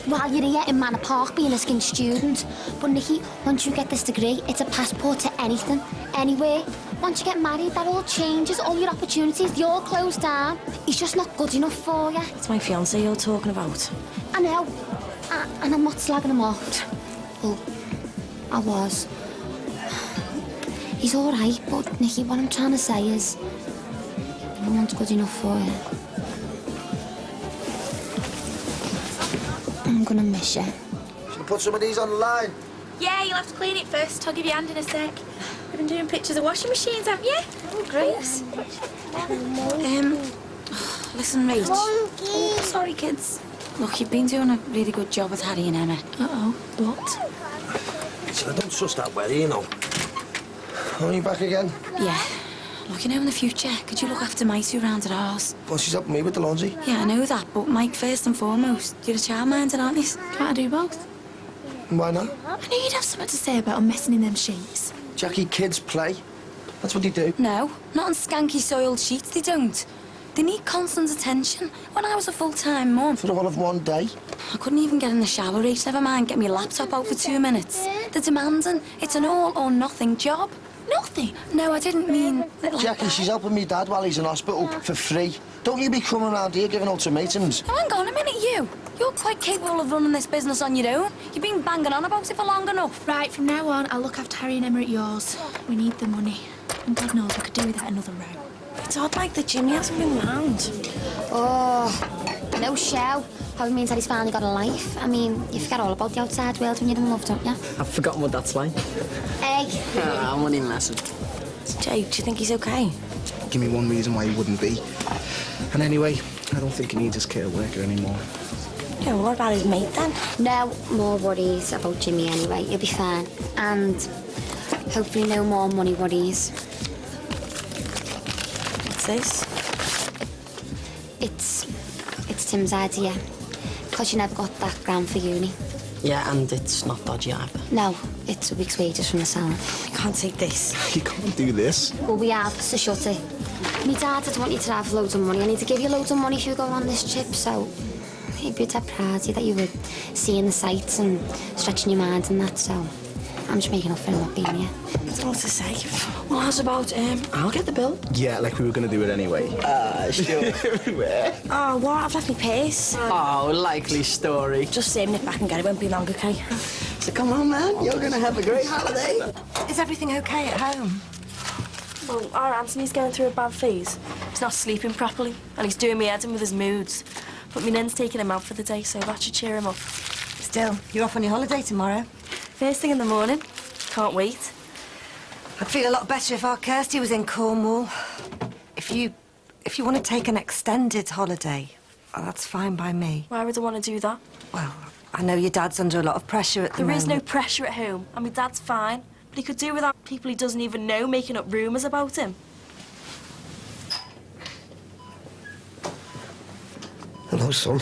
While you're here in Manor Park being a skin student. But, Nicky, once you get this degree, it's a passport to anything, anywhere. Once you get married, that all changes. All your opportunities, they all close down. He's just not good enough for you. It's my fiancé you're talking about. I know. And I'm not slagging him off. Well, I was. He's all right, but, Nicky, what I'm trying to say is no one's good enough for you. I'm gonna miss you. Should I put some of these on the line? Yeah, you'll have to clean it first. I'll give you a hand in a sec. You've been doing pictures of washing machines, haven't you? Oh, great. Listen, Rach. Sorry, kids. Look, you've been doing a really good job with Harry and Emma. Uh-oh. What? So I don't trust that weather, you know. Are you back again? Yeah. Look, you know, in the future, could you look after Mike who round at ours? Well, she's helping me with the laundry. Yeah, I know that, but Mike first and foremost. You're a childminder, aren't you? Can't I do both? Why not? I knew you'd have something to say about him messing in them sheets. Jackie, kids play. That's what they do. No, not on skanky soiled sheets, they don't. They need constant attention. When I was a full-time mum... For the whole of one day? I couldn't even get in the shower, Rach. Never mind get my laptop out for 2 minutes. They're demanding. It's an all-or-nothing job. Nothing. No, I didn't mean... Jackie, she's helping me dad while he's in hospital for free. Don't you be coming around here giving ultimatums. Now, hang on a minute, you. You're quite capable of running this business on your own. You've been banging on about it for long enough. Right, from now on, I'll look after Harry and Emma at yours. We need the money. And God knows I could do with that another row. It's odd like that Jimmy hasn't been round. Oh, no show. Probably means that he's finally got a life. I mean, you forget all about the outside world when you're in love, don't you? I've forgotten what that's like. Hey. I'm only messing. Jay, do you think he's okay? Give me one reason why he wouldn't be. And anyway, I don't think he needs his care worker anymore. Yeah, what about his mate then? No more worries about Jimmy anyway. He'll be fine. And hopefully no more money worries. What's this? It's Tim's idea. Because you never got that grand for uni. Yeah, and it's not dodgy either. No, it's a week's wages from the salon. You can't take this. You can't do this. Well, we have, so shut it. Me dad doesn't want you to have loads of money. I need to give you loads of money if you go on this trip, so... He'd be dead proud that you were seeing the sights and stretching your mind and that, so... I'm just making up for him not being here. I don't know what to say. Well, how's about, I'll get the bill. Yeah, like we were going to do it anyway. Sure. Oh, what? I've left my purse. Oh, likely story. Just saving it back and get it. Won't be long, okay? So come on, man. You're going to have a great holiday. Is everything okay at home? Well, our Anthony's going through a bad phase. He's not sleeping properly, and he's doing me head in with his moods. But my nan's taking him out for the day, so that should cheer him up. Still, you're off on your holiday tomorrow. First thing in the morning. Can't wait. I'd feel a lot better if our Kirsty was in Cornwall. If you want to take an extended holiday, that's fine by me. Why would I want to do that? Well, I know your dad's under a lot of pressure at the moment. There is no pressure at home, and my dad's fine. But he could do without people he doesn't even know making up rumours about him. Hello, son.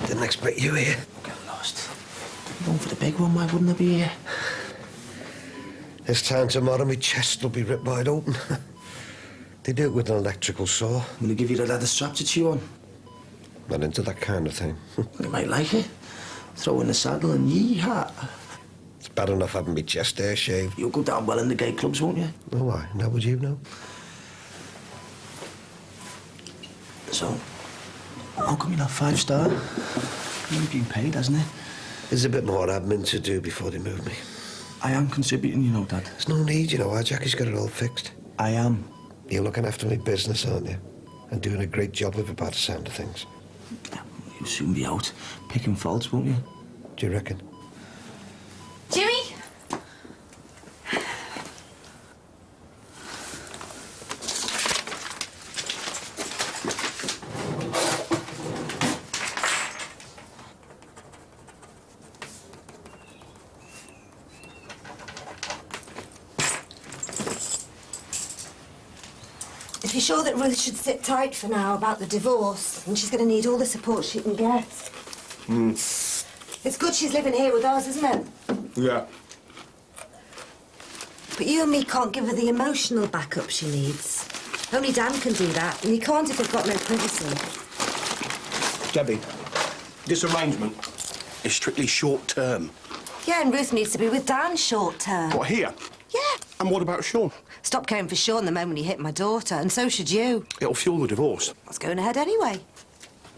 Didn't expect you here. Get lost. Going for the big one, why wouldn't I be here? This time tomorrow, my chest will be ripped wide open. They do it with an electrical saw. Will they give you the leather strap to chew on? Not into that kind of thing. You might like it. Throw in the saddle and yee-haw. It's bad enough having my chest hair shaved. You'll go down well in the gay clubs, won't you? Oh, why? How would you know? So, how come you're not 5-star? You've been paid, hasn't it? There's a bit more admin to do before they move me. I am contributing, you know, Dad. There's no need, you know. Our Jackie's got it all fixed. I am. You're looking after my business, aren't you? And doing a great job of it by the sound of things. You'll soon be out picking faults, won't you? Do you reckon? Jimmy? If you're sure that Ruth should sit tight for now about the divorce, then she's going to need all the support she can get. It's good she's living here with us, isn't it? Yeah. But you and me can't give her the emotional backup she needs. Only Dan can do that, and he can't if we've got no privacy. Debbie, this arrangement is strictly short-term. Yeah, and Ruth needs to be with Dan short term. What, here? Yeah. And what about Sean? Stopped caring for Sean the moment he hit my daughter, and so should you. It'll fuel the divorce. That's going ahead anyway.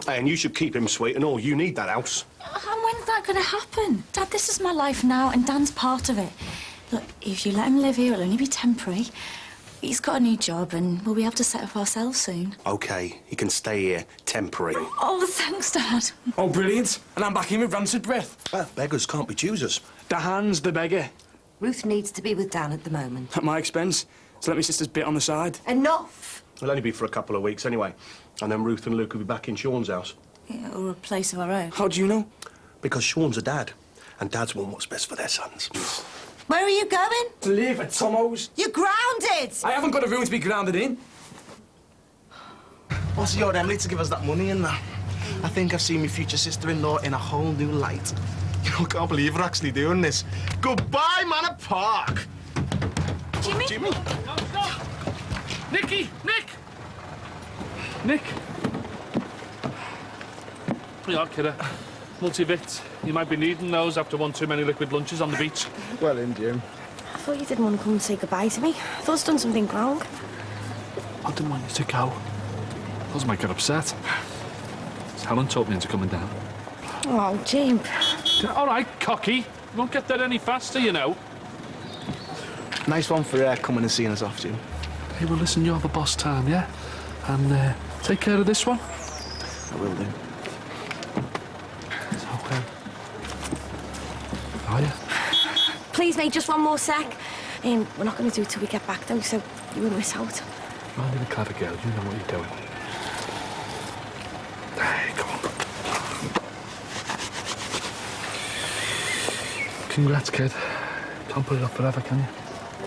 And you should keep him sweet and all. You need that house. And when's that going to happen? Dad, this is my life now, and Dan's part of it. Look, if you let him live here, it'll only be temporary. He's got a new job, and we'll be able to set up ourselves soon. OK, he can stay here, temporary. Oh, thanks, Dad. Oh, brilliant. And I'm back in with rancid breath. Well, beggars can't be choosers. Dan's the beggar. Ruth needs to be with Dan at the moment. At my expense. So let me sister's bit on the side. Enough! It'll only be for a couple of weeks anyway. And then Ruth and Luke will be back in Sean's house. Yeah, or a place of our own. How do you know? Because Sean's a dad. And dads want what's best for their sons. Where are you going? To live at Tomo's. You're grounded! I haven't got a room to be grounded in. What's your Emily to give us that money and that? I think I've seen my future sister-in-law in a whole new light. I can't believe we're actually doing this. Goodbye, Manor Park! Jimmy? Jimmy? Nicky! Nick! Nick! Yeah, kiddo. Multivit. You might be needing those after one too many liquid lunches on the beach. Well in, Jim. I thought you didn't want to come and say goodbye to me. I thought I'd done something wrong. I didn't want you to go. Those might get upset. Helen talked me into coming down. Oh, Jim. All right, cocky. You won't get there any faster, you know. Nice one for coming and seeing us off, Jim. Hey, well, listen, you're the boss time, yeah? And take care of this one. I will do. So, are you? Please, mate, just one more sec. We're not going to do it till we get back, though, so you won't miss out. Mind you're a clever girl, you know what you're doing. Hey, come on. Congrats, kid. Can't put it off forever, can you?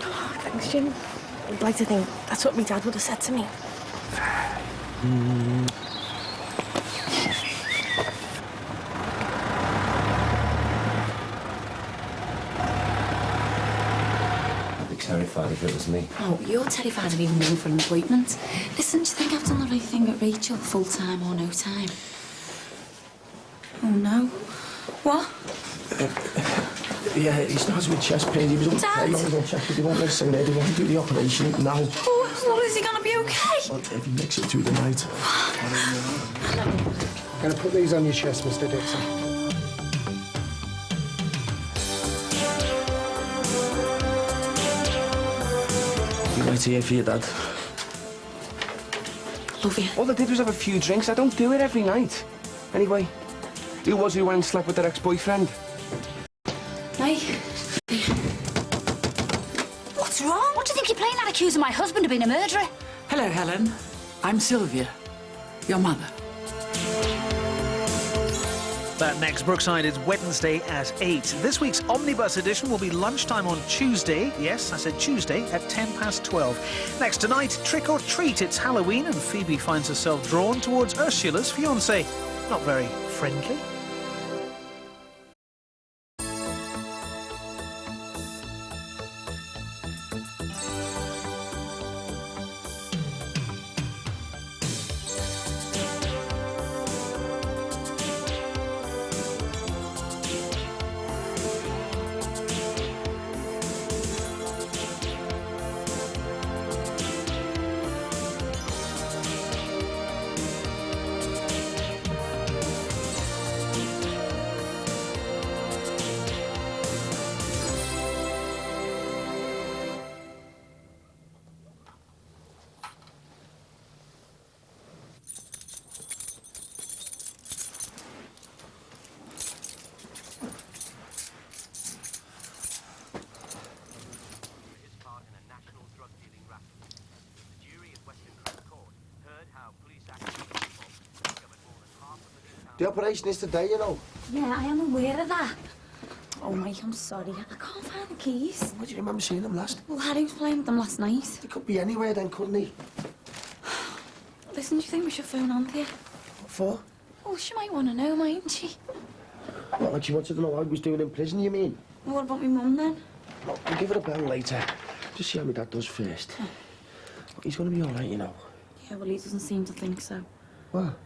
Oh, thanks, Jim. I'd like to think that's what my dad would have said to me. I'd be terrified if it was me. Oh, you're terrified of even going for an appointment. Listen, do you think I've done the right thing with Rachel, full-time or no time? Oh, no. What? Yeah, he starts with chest pain. He was on Dad! He won't listen there. They won't do the operation now. Oh, well, is he going to be okay? Well, if he makes it through the night. Gonna put these on your chest, Mr. Dixon. You wait here for your dad. Love you. All I did was have a few drinks. I don't do it every night. Anyway, who was who went and slept with their ex-boyfriend? Hey. What's wrong? What do you think you're playing at, accusing my husband of being a murderer? Hello, Helen. I'm Sylvia, your mother. That next Brookside is Wednesday at 8. This week's Omnibus edition will be lunchtime on Tuesday. Yes, I said Tuesday at 12:10. Next tonight, Trick or Treat. It's Halloween and Phoebe finds herself drawn towards Ursula's fiancé. Not very friendly. The operation is today, you know. Yeah, I am aware of that. Oh, Mike, I'm sorry. I can't find the keys. Where do you remember seeing them last? Well, Harry was playing with them last night. They could be anywhere then, couldn't he? Listen, do you think we should phone Anthea? What for? Well, she might want to know, mightn't she? What, like she wanted to know what I was doing in prison, you mean? Well, what about my mum, then? Look, I'll give her a bell later. Just see how my dad does first. Look, he's going to be all right, you know. Yeah, well, he doesn't seem to think so. What?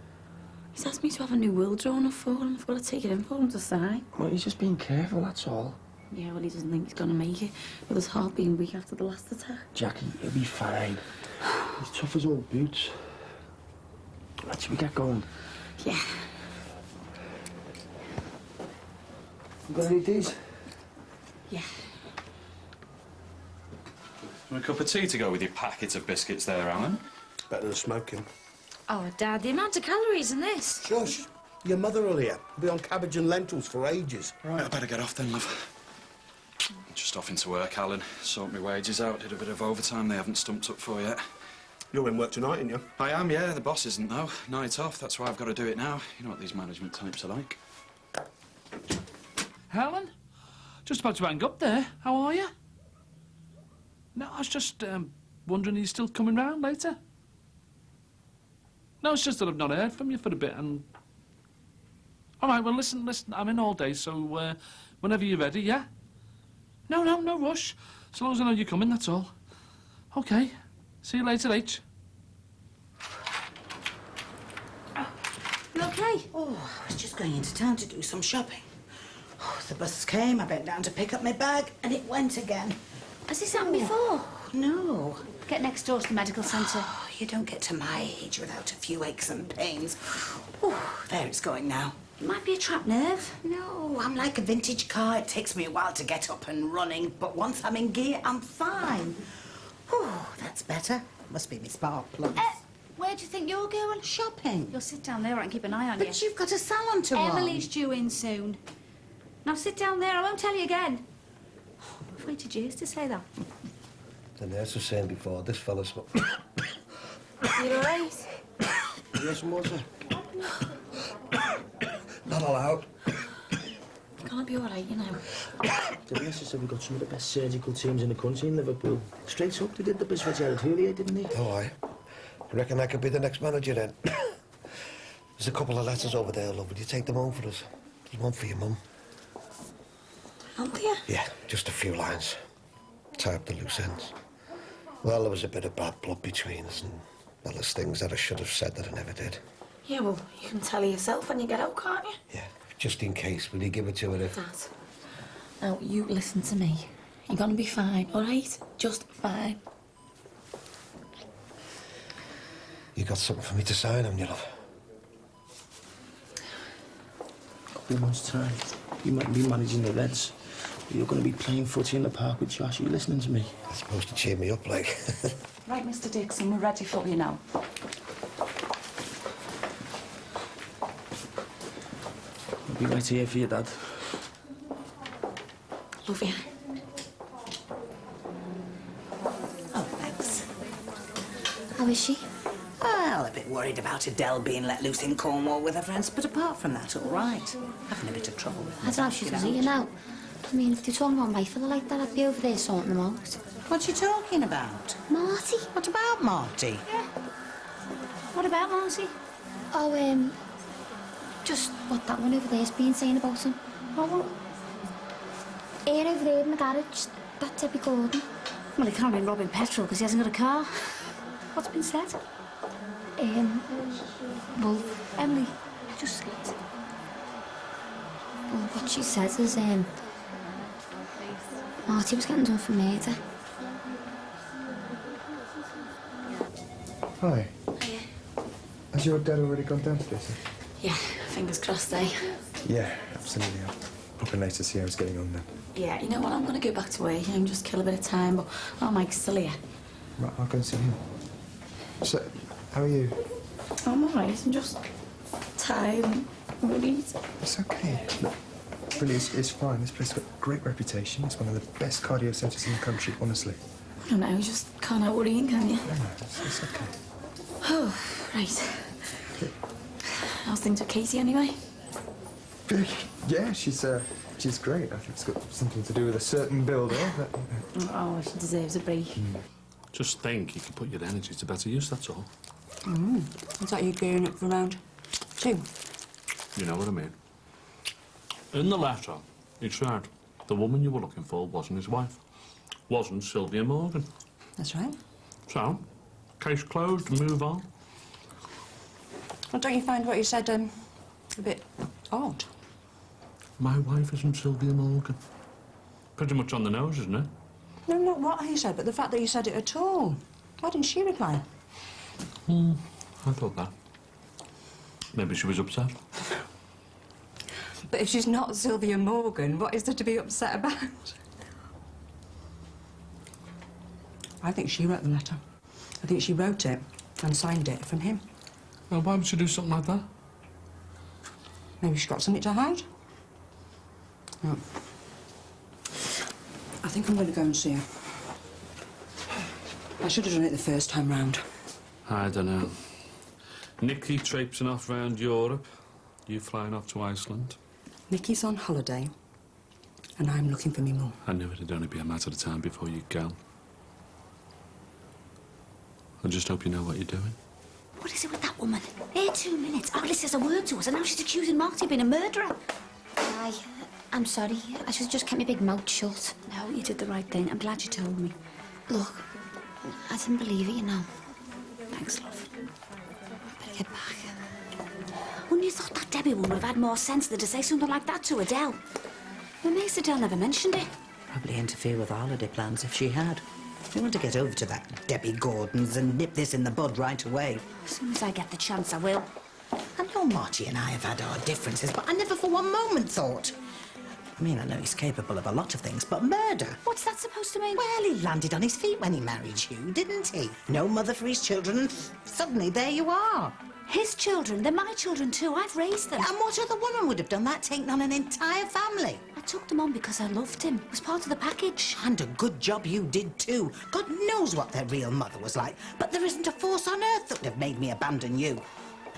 He's asked me to have a new will drawn up for him. I've got to take it in for him to sign. Well, he's just being careful, that's all. Yeah, well, he doesn't think he's going to make it, with his heart being weak after the last attack. Jackie, he'll be fine. He's tough as old boots. Right, should we get going? Yeah. You got any of these? Yeah. Want a cup of tea to go with your packet of biscuits there, Alan? Better than smoking. Oh, Dad, the amount of calories in this. Shush. Your mother will hear. We'll be on cabbage and lentils for ages. Right, I better get off then, love. Just off into work, Alan. Sort my wages out. Did a bit of overtime they haven't stumped up for yet. You're in work tonight, aren't you? I am, yeah. The boss isn't, though. Night off. That's why I've got to do it now. You know what these management types are like. Helen? Just about to hang up there. How are you? No, I was just wondering, are you still coming round later? No, it's just that I've not heard from you for a bit, and... All right, well, listen, I'm in all day, so whenever you're ready, yeah? No rush. So long as I know you're coming, that's all. OK. See you later, H. okay? Oh, I was just going into town to do some shopping. Oh, the bus came, I bent down to pick up my bag, and it went again. Has this happened before? No. Get next door to the medical centre. Oh, you don't get to my age without a few aches and pains. Oh, there it's going now. It might be a trapped nerve. No, I'm like a vintage car. It takes me a while to get up and running, but once I'm in gear, I'm fine. Oh, that's better. Must be my spark plugs. Where do you think you're going? Shopping. You'll sit down there and keep an eye on you. But you've got a salon to run. Emily's due in soon. Now sit down there, I won't tell you again. I've waited years to say that. The nurse was saying before, this fella smoked. You all right? You want some water? Not allowed. Can't be all right, you know. The nurse said we got some of the best surgical teams in the country in Liverpool. Straight up, they did the best for Gerard Houllier, didn't they? Oh, I reckon I could be the next manager then. There's a couple of letters over there, love. Would you take them home for us? There's one for your mum. Oh, dear. Yeah, just a few lines. Tie up the loose ends. Well, there was a bit of bad blood between us, and well, there's things that I should have said that I never did. Yeah, well, you can tell her yourself when you get out, can't you? Yeah, just in case. Will you give it to her if... Dad. Now, you listen to me. You're gonna be fine, all right? Just fine. You got something for me to sign, haven't you, love? Couple of months' time, you might be managing the Reds. You're going to be playing footy in the park with Josh. Are you listening to me? That's supposed to cheer me up, like. Right, Mr. Dixon, we're ready for you now. I'll be right here for you, Dad. Love you. Oh, thanks. How is she? Well, a bit worried about Adele being let loose in Cornwall with her friends, but apart from that, all right. Having a bit of trouble with her. I don't know if she's here now. I mean, if they're talking about my fella like that, I'd be over there sorting them out. What's she talking about? Marty. What about Marty? Yeah. What about Marty? Oh, just what that one over there's been saying about him. What one? Here over there in the garage, that Debbie Gordon. Well, he can't be robbing petrol because he hasn't got a car. What's been said? Well, Emily, just said. Well, what she says is, Marty was getting done for murder. Hi. Has your dad already gone downstairs? Yeah, fingers crossed, eh? Yeah, absolutely. I'll pop in later to see how he's getting on then. Yeah, you know what? I'm going to go back to work and just kill a bit of time, but oh, Mike's still here. Right, I'll go and see him. So, how are you? I'm all right. I'm just tired and worried. It's okay. Look, really, it's fine. This place has got a great reputation. It's one of the best cardio centres in the country, honestly. I don't know, you just can't help worrying, can you? No, it's okay. Oh, right. How's things with Katie, anyway? Yeah, she's great. I think it's got something to do with a certain builder. That, Oh, she deserves a break. Just think you can put your energy to better use, that's all. Is that you gearing up for round 2? You know what I mean? In the letter, it said the woman you were looking for wasn't his wife. Wasn't Sylvia Morgan. That's right. So, case closed, move on. Well, don't you find what you said a bit odd? My wife isn't Sylvia Morgan. Pretty much on the nose, isn't it? No, not what he said, but the fact that you said it at all. Why didn't she reply? I thought that. Maybe she was upset. But if she's not Sylvia Morgan, what is there to be upset about? I think she wrote the letter. I think she wrote it and signed it from him. Well, why would she do something like that? Maybe she's got something to hide. No. I think I'm going to go and see her. I should have done it the first time round. I don't know. Nikki traipsing off round Europe. You flying off to Iceland. Nikki's on holiday, and I'm looking for me mum. I knew it'd only be a matter of time before you go. I just hope you know what you're doing. What is it with that woman? Here 2 minutes. Hardly says a word to us, and now she's accusing Marty of being a murderer. I'm sorry. I should have just kept my big mouth shut. No, you did the right thing. I'm glad you told me. Look, I didn't believe it, you know. Thanks, love. Better get back. Wouldn't you thought that That Debbie woman would have had more sense than to say something like that to Adele. What makes Adele never mentioned it? Probably interfere with holiday plans if she had. I want to get over to that Debbie Gordon's and nip this in the bud right away. As soon as I get the chance, I will. I know Marty and I have had our differences, but I never for one moment thought... I mean, I know he's capable of a lot of things, but murder? What's that supposed to mean? Well, he landed on his feet when he married you, didn't he? No mother for his children, and suddenly there you are. His children, they're my children too. I've raised them. And what other woman would have done that, taking on an entire family? I took them on because I loved him. It was part of the package. And a good job you did too. God knows what their real mother was like, but there isn't a force on earth that would have made me abandon you.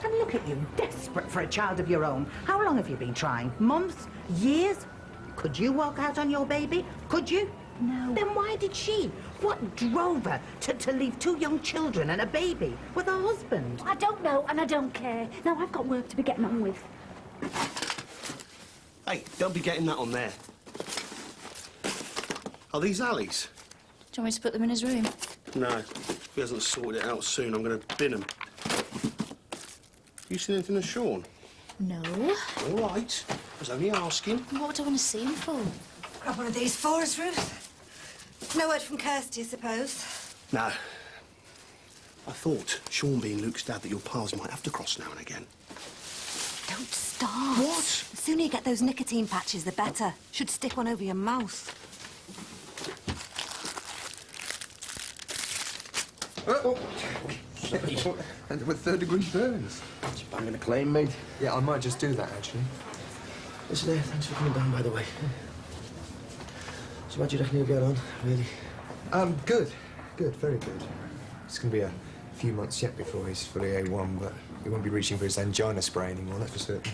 And look at you, desperate for a child of your own. How long have you been trying? Months? Years? Could you walk out on your baby? Could you? No. Then why did she? What drove her to leave 2 young children and a baby with her husband? I don't know, and I don't care. Now I've got work to be getting on with. Hey, don't be getting that on there. Are these Ali's? Do you want me to put them in his room? No. If he hasn't sorted it out soon, I'm going to bin them. You seen anything of Sean? No. All right. I was only asking. What would I want to see him for? Grab one of these for us, Ruth. No word from Kirsty, I suppose? No. I thought, Sean being Luke's dad, that your paths might have to cross now and again. Don't start. What? The sooner you get those nicotine patches, the better. Should stick one over your mouth. And with 3rd-degree burns. I'm going to claim, mate. Yeah, I might just do that, actually. Listen there, thanks for coming down, by the way. So how do you reckon you'll get on, really? Good. Good, very good. It's going to be a few months yet before he's fully A1, but he won't be reaching for his angina spray anymore, that's for certain.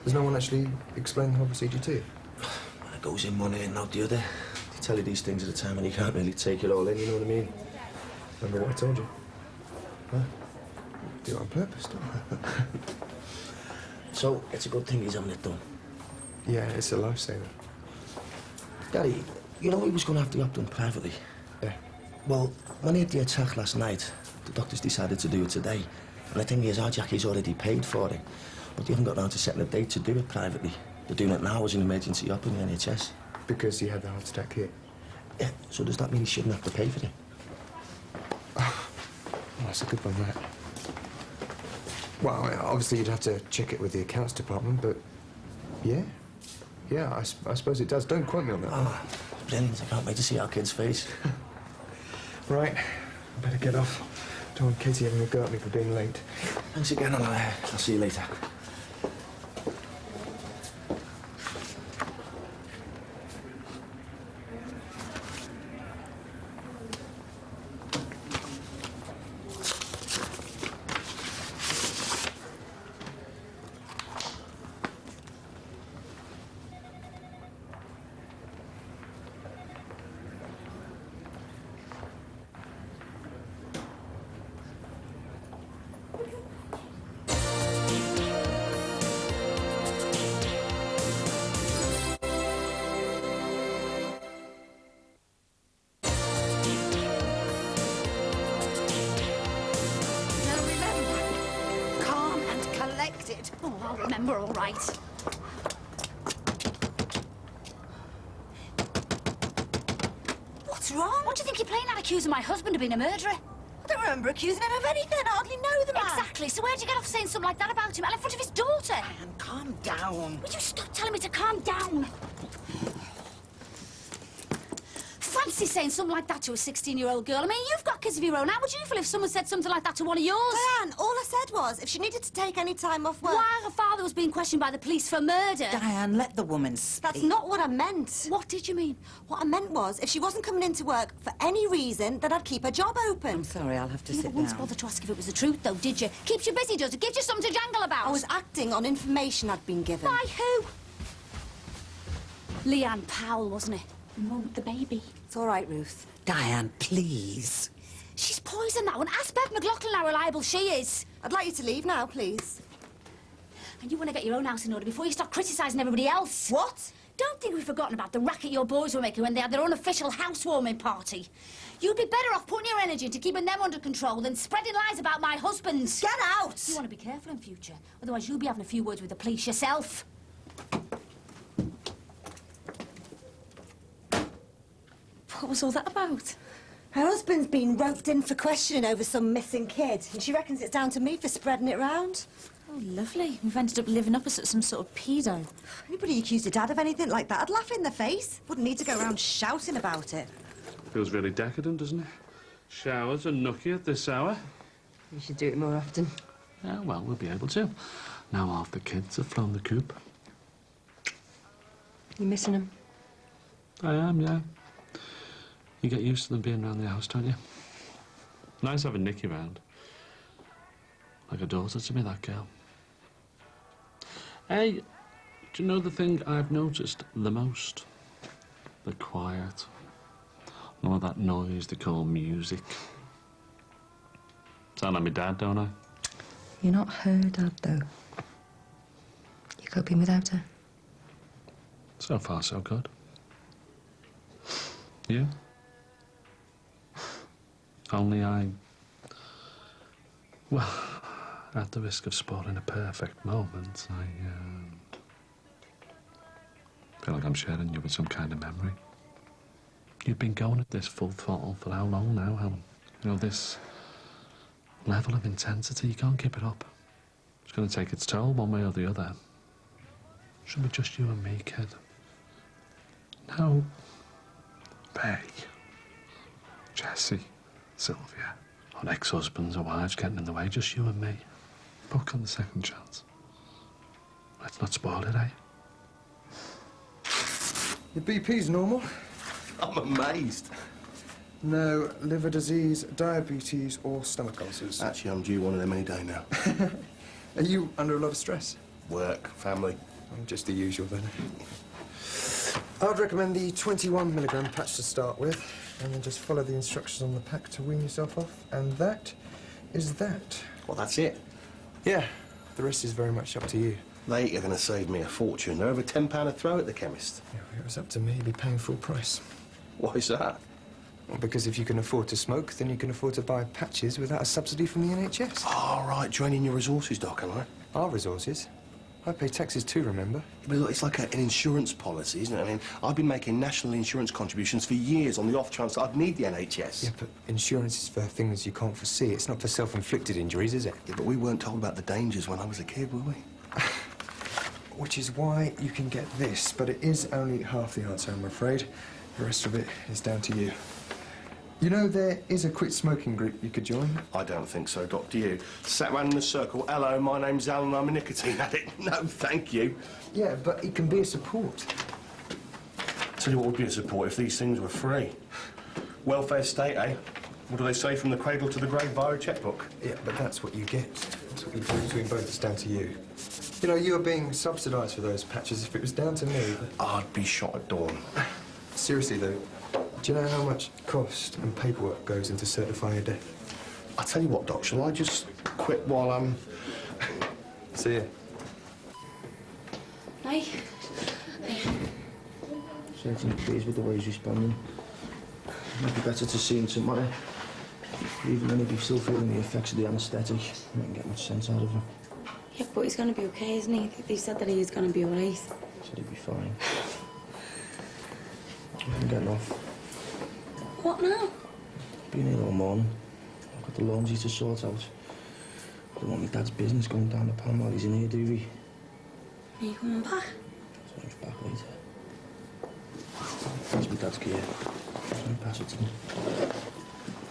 Does no one actually explain the whole procedure to you? It goes in one ear and out the other. They tell you these things at a time and you can't really take it all in, you know what I mean? Remember what I told you? Huh? Do it on purpose, don't I? So, it's a good thing he's having it done. Yeah, it's a lifesaver. Daddy, you know he was going to have the op done privately? Yeah. Well, when he had the attack last night, the doctors decided to do it today. And the thing is, our Jackie's already paid for it. But they haven't got round to setting a date to do it privately. They're doing it now as an emergency op in the NHS. Because he had the heart attack here? Yeah, so does that mean he shouldn't have to pay for it? Oh, that's a good one, that. Well, obviously you'd have to check it with the accounts department, but yeah. Yeah, I suppose it does. Don't quote me on that. Oh, brilliant. I can't wait to see our kid's face. Right, I better get off. Don't want Katie having a go at me for being late. Thanks again, I'll see you later. Oh, I'll remember all right. What's wrong? What do you think you're playing at, accusing my husband of being a murderer? I don't remember accusing him of anything. I hardly know the man. Exactly. So where'd you get off saying something like that about him? And in front of his daughter? Anne, calm down. Will you stop telling me to calm down? Fancy saying something like that to a 16-year-old girl. I mean, you've got kids of your own. How would you feel if someone said something like that to one of yours? Diane, all I said was, if she needed to take any time off work... While her father was being questioned by the police for murder. Diane, let the woman speak. That's not what I meant. What did you mean? What I meant was, if she wasn't coming into work for any reason, then I'd keep her job open. I'm sorry, I'll have to You sit never once down. bothered to ask if it was the truth, though, did you? Keeps you busy, does it? Gives you something to jangle about. I was acting on information I'd been given. By who? Leanne Powell, wasn't it? The one with the baby. It's all right, Ruth. Diane, please. She's poisoned that one. Ask Bev McLaughlin how reliable she is. I'd like you to leave now, please. And you want to get your own house in order before you start criticising everybody else. What? don't think we've forgotten about the racket your boys were making when they had their unofficial housewarming party. You'd be better off putting your energy into keeping them under control than spreading lies about my husband. Get out! You want to be careful in future, otherwise you'll be having a few words with the police yourself. What was all that about? Her husband's been roped in for questioning over some missing kid, and she reckons it's down to me for spreading it round. Oh, lovely. We've ended up living up as some sort of pedo. Anybody accused your dad of anything like that, I'd laugh in the face. Wouldn't need to go around shouting about it. Feels really decadent, doesn't it? Showers and nookie at this hour. You should do it more often. Yeah, well, we'll be able to. Now half the kids have flown the coop. You missing him? I am, yeah. You get used to them being around the house, don't you? Nice having Nikki round. Like a daughter to me, that girl. Hey, do you know the thing I've noticed the most? The quiet. None of that noise they call music. Sound like my dad, don't I? You're not her dad, though. You're coping without her? So far, so good. You? Only well, at the risk of spoiling a perfect moment, I feel like I'm sharing you with some kind of memory. You've been going at this full throttle for how long now, Helen? You know, this level of intensity, you can't keep it up. It's going to take its toll one way or the other. Should be just you and me, kid. No. Bay. Jessie. Sylvia. Or ex-husbands or wives getting in the way, just you and me. Book on the second chance. Let's not spoil it, eh? Your BP's normal. I'm amazed. No liver disease, diabetes, or stomach ulcers. Actually, I'm due one of them any day now. Are you under a lot of stress? Work, family. Just the usual, then. I'd recommend the 21 milligram patch to start with, and then just follow the instructions on the pack to wean yourself off, and that is that. Well, that's it? Yeah, the rest is very much up to you. They are going to save me a fortune. They're over £10 a throw at the chemist. Yeah, if it was up to me, you'd be paying full price. Why is that? Well, because if you can afford to smoke, then you can afford to buy patches without a subsidy from the NHS. Oh, right, draining your resources, Doc, am I? Our resources? I pay taxes too, remember? But look, it's like an insurance policy, isn't it? I mean, I've been making national insurance contributions for years on the off chance that I'd need the NHS. Yeah, but insurance is for things you can't foresee. It's not for self-inflicted injuries, is it? Yeah, but we weren't told about the dangers when I was a kid, were we? Which is why you can get this, but it is only half the answer, I'm afraid. The rest of it is down to you. You know, there is a quit smoking group you could join. I don't think so, Doc. Do you? Sat round in a circle. Hello, my name's Alan, I'm a nicotine addict. No, thank you. Yeah, but it can be a support. Tell you what would be a support if these things were free. Welfare state, eh? What do they say, from the cradle to the grave via a checkbook? Yeah, but that's what you get. That's what you do between both. It's down to you. You know, you are being subsidised for those patches. If it was down to me... I'd be shot at dawn. Seriously, though, do you know how much cost and paperwork goes into certifying a death? I tell you what, Doc, shall I just quit while I'm... See ya. Hey. Certainly pleased with the way he's responding. Might be better to see him tomorrow. Even then, he'd be still feeling the effects of the anaesthetic. I wouldn't get much sense out of him. Yeah, but he's going to be okay, isn't he? They said that he is going to be all right. Said he'd be fine. I'm getting off. What now? Been here all morning. I've got the laundry to sort out. Don't want my dad's business going down the pan while he's in here, do we? Are you coming back? So he's back later. That's my dad's gear. Let me pass it to him.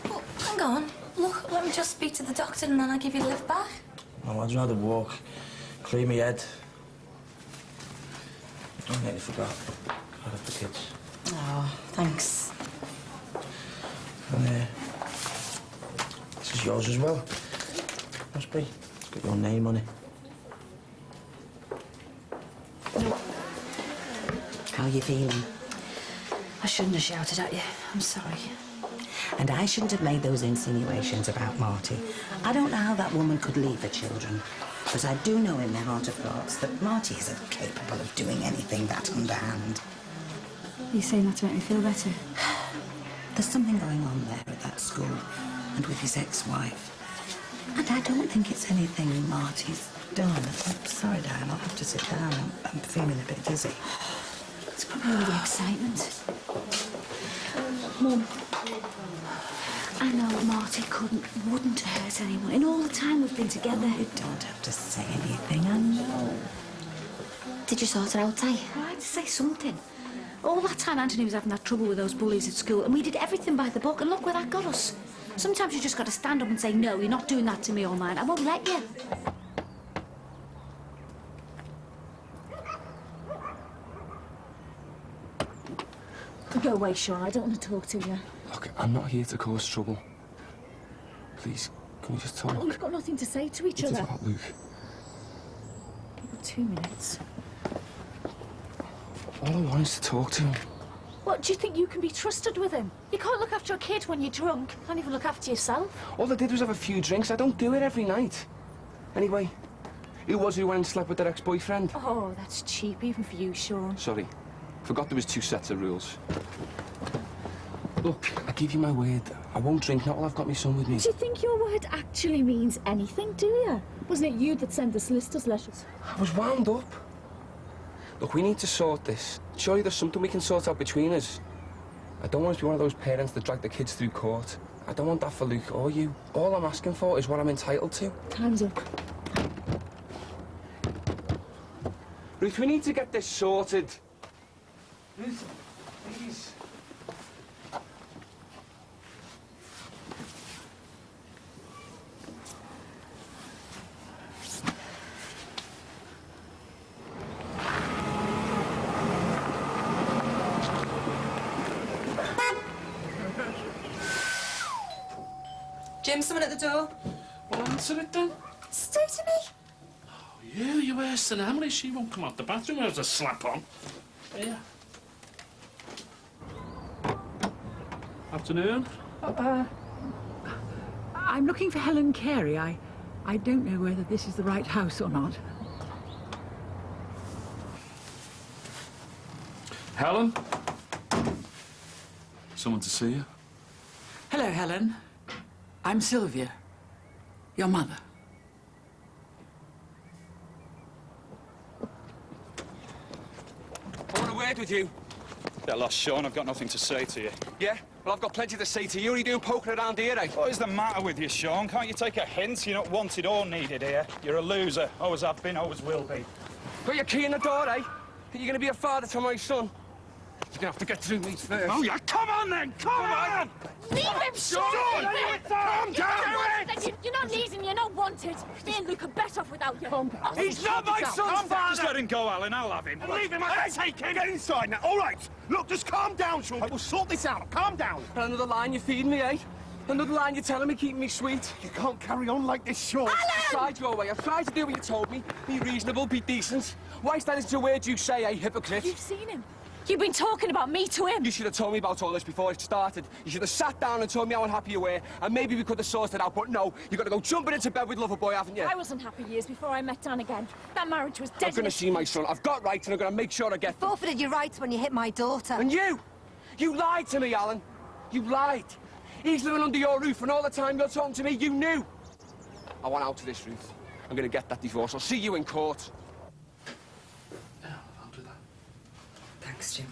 Oh, hang on. Look, let me just speak to the doctor and then I'll give you the lift back. No, I'd rather walk. Clear my head. I nearly forgot. I left the kids. Oh, thanks. And this is yours as well. Must be. It's got your name on it. How are you feeling? I shouldn't have shouted at you. I'm sorry. And I shouldn't have made those insinuations about Marty. I don't know how that woman could leave her children. But I do know in my heart of hearts that Marty isn't capable of doing anything that underhand. Are you saying that to make me feel better? There's something going on there at that school and with his ex-wife. And I don't think it's anything Marty's done. I'm sorry, Diane, I'll have to sit down. I'm feeling a bit dizzy. It's probably all the excitement. Mum, I know Marty wouldn't hurt anyone in all the time we've been together. You don't have to say anything, I know. Did you sort it out, Ty? I had to say something. All that time Anthony was having that trouble with those bullies at school, and we did everything by the book, and look where that got us. Sometimes you just got to stand up and say, no, you're not doing that to me or mine. I won't let you. Go away, Sean. I don't want to talk to you. Look, I'm not here to cause trouble. Please, can we just talk? We've got nothing to say to each other. It's about Luke. You've got 2 minutes. All I want is to talk to him. What, do you think you can be trusted with him? You can't look after a kid when you're drunk. Can't even look after yourself. All I did was have a few drinks. I don't do it every night. Anyway, who was who went and slept with their ex-boyfriend? Oh, that's cheap, even for you, Sean. Sorry. Forgot there was 2 sets of rules. Look, I give you my word. I won't drink, not while I've got my son with me. Do you think your word actually means anything, do you? Wasn't it you that sent the solicitor's letters? I was wound up. Look, we need to sort this. Surely there's something we can sort out between us. I don't want to be one of those parents that drag the kids through court. I don't want that for Luke or you. All I'm asking for is what I'm entitled to. Time's up. Ruth, we need to get this sorted. Ruth, please. Jim, someone at the door. Well, answer it then. Stay to me. You're worse than Emily. She won't come out the bathroom without a slap on. Yeah. Afternoon. I'm looking for Helen Carey. I don't know whether this is the right house or not. Helen? Someone to see you. Hello, Helen. I'm Sylvia, your mother. I want to word with you. Get lost, Sean. I've got nothing to say to you. Yeah? Well, I've got plenty to say to you. What are you doing poking around here, eh? What is the matter with you, Sean? Can't you take a hint? You're not wanted or needed here. You're a loser. Always have been, always will be. Got your key in the door, eh? Think you're going to be a father to my son? You're going to have to get through me first. Oh, yeah? Come on, then! Come on! Leave him, Sean! Calm down! You're not needed, you're not wanted. Me and Luke are better off without you. He's not my son's father! Just let him go, Alan. I'll have him. Leave him, I take him! Get inside now, all right! Look, just calm down, Sean. We'll sort this out. Calm down. Another line you're feeding me, eh? Another line you're telling me, keeping me sweet. You can't carry on like this, Sean. I've tried your way. I've tried to do what you told me. Be reasonable, be decent. Why stand into a word you say, eh, hypocrite? You've seen him. You've been talking about me to him. You should have told me about all this before it started. You should have sat down and told me how unhappy you were, and maybe we could have sorted it out, but no, you've got to go jumping into bed with Loverboy, haven't you? I was unhappy years before I met Dan again. That marriage was dead. I'm going to see my son. I've got rights, and I'm going to make sure I get them. Forfeited your rights when you hit my daughter. And you! You lied to me, Alan. You lied. He's living under your roof, and all the time you're talking to me, you knew. I want out of this, Ruth. I'm going to get that divorce. I'll see you in court. Yeah, I'll do that. Thanks, Jim.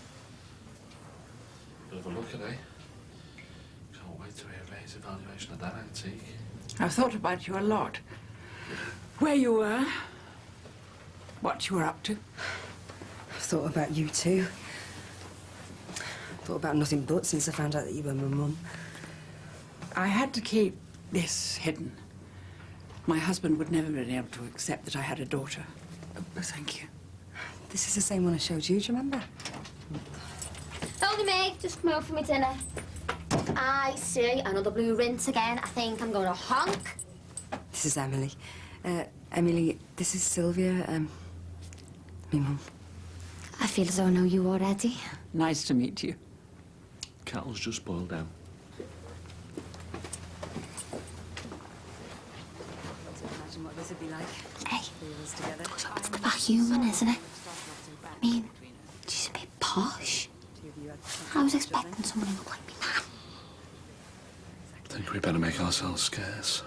Bit of a look at, eh? Can't wait to hear Ray's evaluation of that antique. I've thought about you a lot. Where you were, what you were up to. I've thought about you too. Thought about nothing but since I found out that you were my mum. I had to keep this hidden. My husband would never have been able to accept that I had a daughter. Oh, thank you. This is the same one I showed you, do you remember? Only me, just come out for me dinner. I see another blue rinse again. I think I'm going to honk. This is Emily. Emily, this is Sylvia, me mum. I feel as though I know you already. Nice to meet you. Kettle's just boiled down. Imagine what this would be like. Hey, Us together. it's about human, isn't it? I mean, she's a bit posh. I was expecting someone who looked like me, Nan. I think we better make ourselves scarce.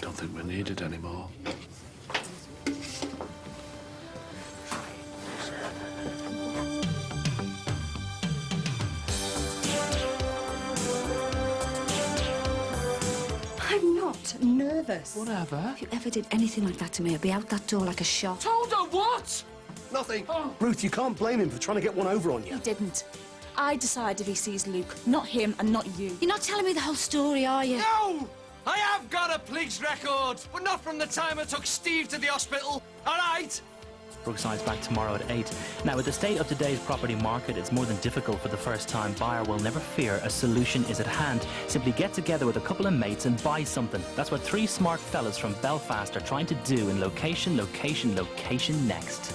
Don't think we're needed anymore. I'm not nervous. Whatever. If you ever did anything like that to me, I'd be out that door like a shot. Told her what? Nothing. Ruth, you can't blame him for trying to get one over on you. He didn't. I decided he sees Luke, not him and not you. You're not telling me the whole story, are you? No! I have got a police record, but not from the time I took Steve to the hospital. All right? Brookside's back tomorrow at 8. Now, with the state of today's property market, it's more than difficult for the first-time buyer. Will never fear a solution is at hand. Simply get together with a couple of mates and buy something. That's what 3 smart fellas from Belfast are trying to do in Location, Location, Location Next.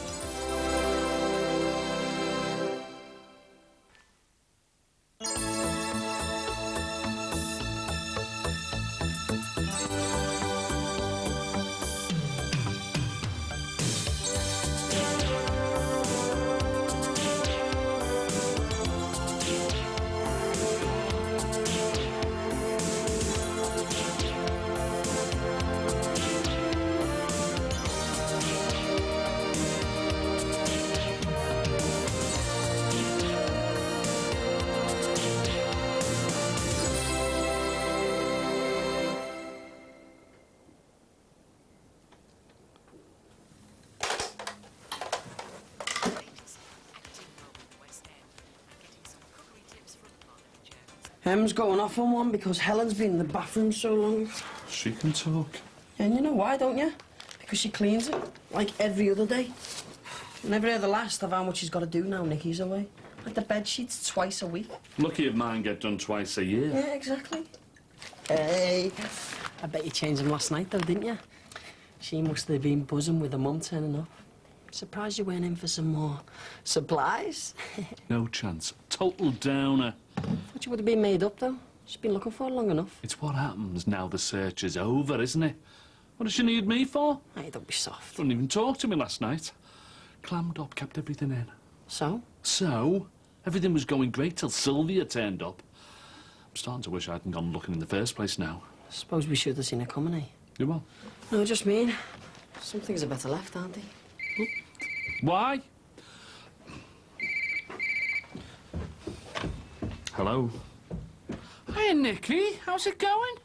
Em's going off on one because Helen's been in the bathroom so long. She can talk. And you know why, don't you? Because she cleans it, like every other day. Never hear the last of how much she's got to do now Nicky's away. Like the bed sheets twice a week. Lucky if mine get done twice a year. Yeah, exactly. Hey, I bet you changed them last night though, didn't you? She must have been buzzing with the mum turning up. Surprised you went in for some more supplies. No chance. Total downer. Thought you would have been made up though. She's been looking for it long enough. It's what happens now the search is over, isn't it? What does she need me for? Hey, don't be soft. Didn't even talk to me last night. Clammed up, kept everything in. So? So? Everything was going great till Sylvia turned up. I'm starting to wish I hadn't gone looking in the first place now. Suppose we should have seen her coming, eh? You what? No, just mean. Some things are better left, aren't they? Why? Hello. Hey, Nicky. How's it going?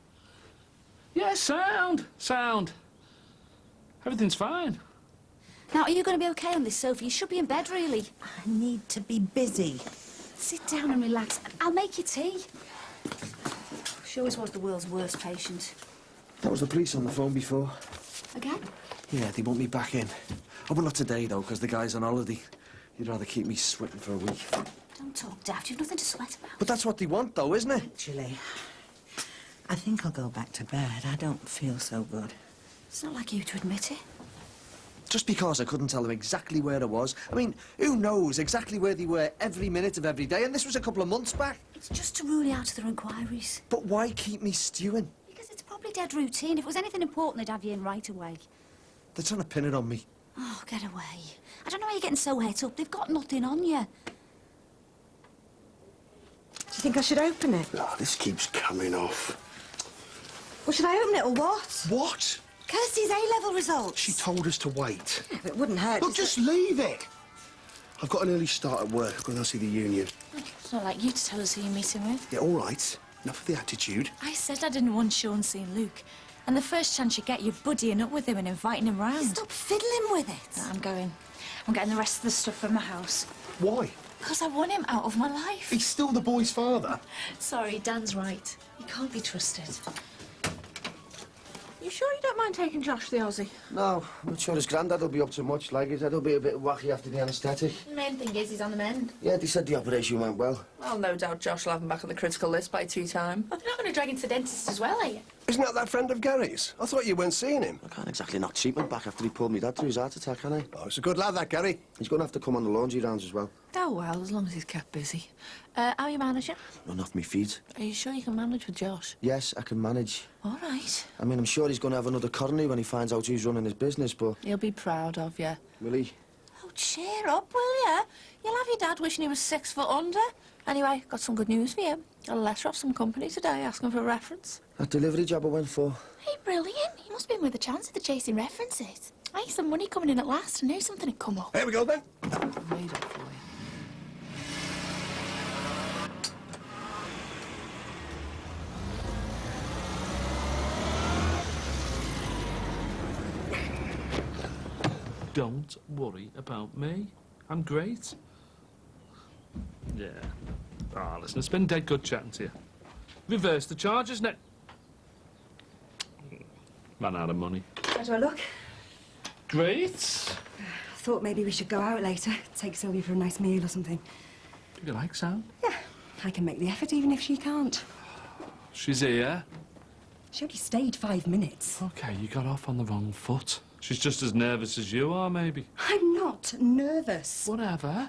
Yeah, sound. Everything's fine. Now, are you going to be okay on this sofa? You should be in bed, really. I need to be busy. Sit down and relax. I'll make you tea. She always was the world's worst patient. That was the police on the phone before. Again? Yeah, they want me back in. Oh, well, not today, though, because the guy's on holiday. He'd rather keep me sweating for a week. Don't talk daft. You've nothing to sweat about. But that's what they want, though, isn't it? Actually, I think I'll go back to bed. I don't feel so good. It's not like you to admit it. Just because I couldn't tell them exactly where I was. I mean, who knows exactly where they were every minute of every day, and this was a couple of months back. It's just to rule you out of their inquiries. But why keep me stewing? Because it's probably dead routine. If it was anything important, they'd have you in right away. They're trying to pin it on me. Oh, get away. I don't know why you're getting so het up. They've got nothing on you. Do you think I should open it? Oh, this keeps coming off. Well, should I open it or what? What? Kirsty's A-level results. She told us to wait. Yeah, but it wouldn't hurt. Look, just leave it. I've got an early start at work. I've got to see the union. It's not like you to tell us who you're meeting with. Yeah, all right. Enough of the attitude. I said I didn't want Sean seeing Luke. And the first chance you get, you're buddying up with him and inviting him round. Stop fiddling with it. No, I'm going. I'm getting the rest of the stuff from my house. Why? Because I want him out of my life. He's still the boy's father. Sorry, Dan's right. He can't be trusted. You sure you don't mind taking Josh the Aussie? No, I'm not sure his granddad will be up to much. Like, his head will be a bit wacky after the anaesthetic. The main thing is he's on the mend. Yeah, they said the operation went well. Well, no doubt Josh will have him back on the critical list by tea time. But you're not going to drag him to the dentist as well, are you? Isn't that friend of Gary's? I thought you weren't seeing him. I can't exactly knock treatment back after he pulled me dad through his heart attack, can I? Oh, it's a good lad, that, Gary. He's going to have to come on the laundry rounds as well. Oh, well, as long as he's kept busy. How are you managing? Run off me feet. Are you sure you can manage with Josh? Yes, I can manage. All right. I mean, I'm sure he's going to have another coronary when he finds out who's running his business, but... He'll be proud of you. Will he? Oh, cheer up, will you? You'll have your dad wishing he was 6 foot under. Anyway, got some good news for you. Got a letter off some company today asking for a reference. That delivery job I went for. Hey, brilliant. You must have been with a chance of the chasing references. Hey, some money coming in at last. I knew something had come up. Here we go, then. Made up for you. Don't worry about me. I'm great. Yeah. Ah, listen, it's been dead good chatting to you. Reverse the charges, Nick. Ran out of money. How do I look? Great. Thought maybe we should go out later. Take Sylvia for a nice meal or something. Do you like Sam? Yeah, I can make the effort even if she can't. She's here. She only stayed 5 minutes. Okay, you got off on the wrong foot. She's just as nervous as you are, maybe. I'm not nervous. Whatever.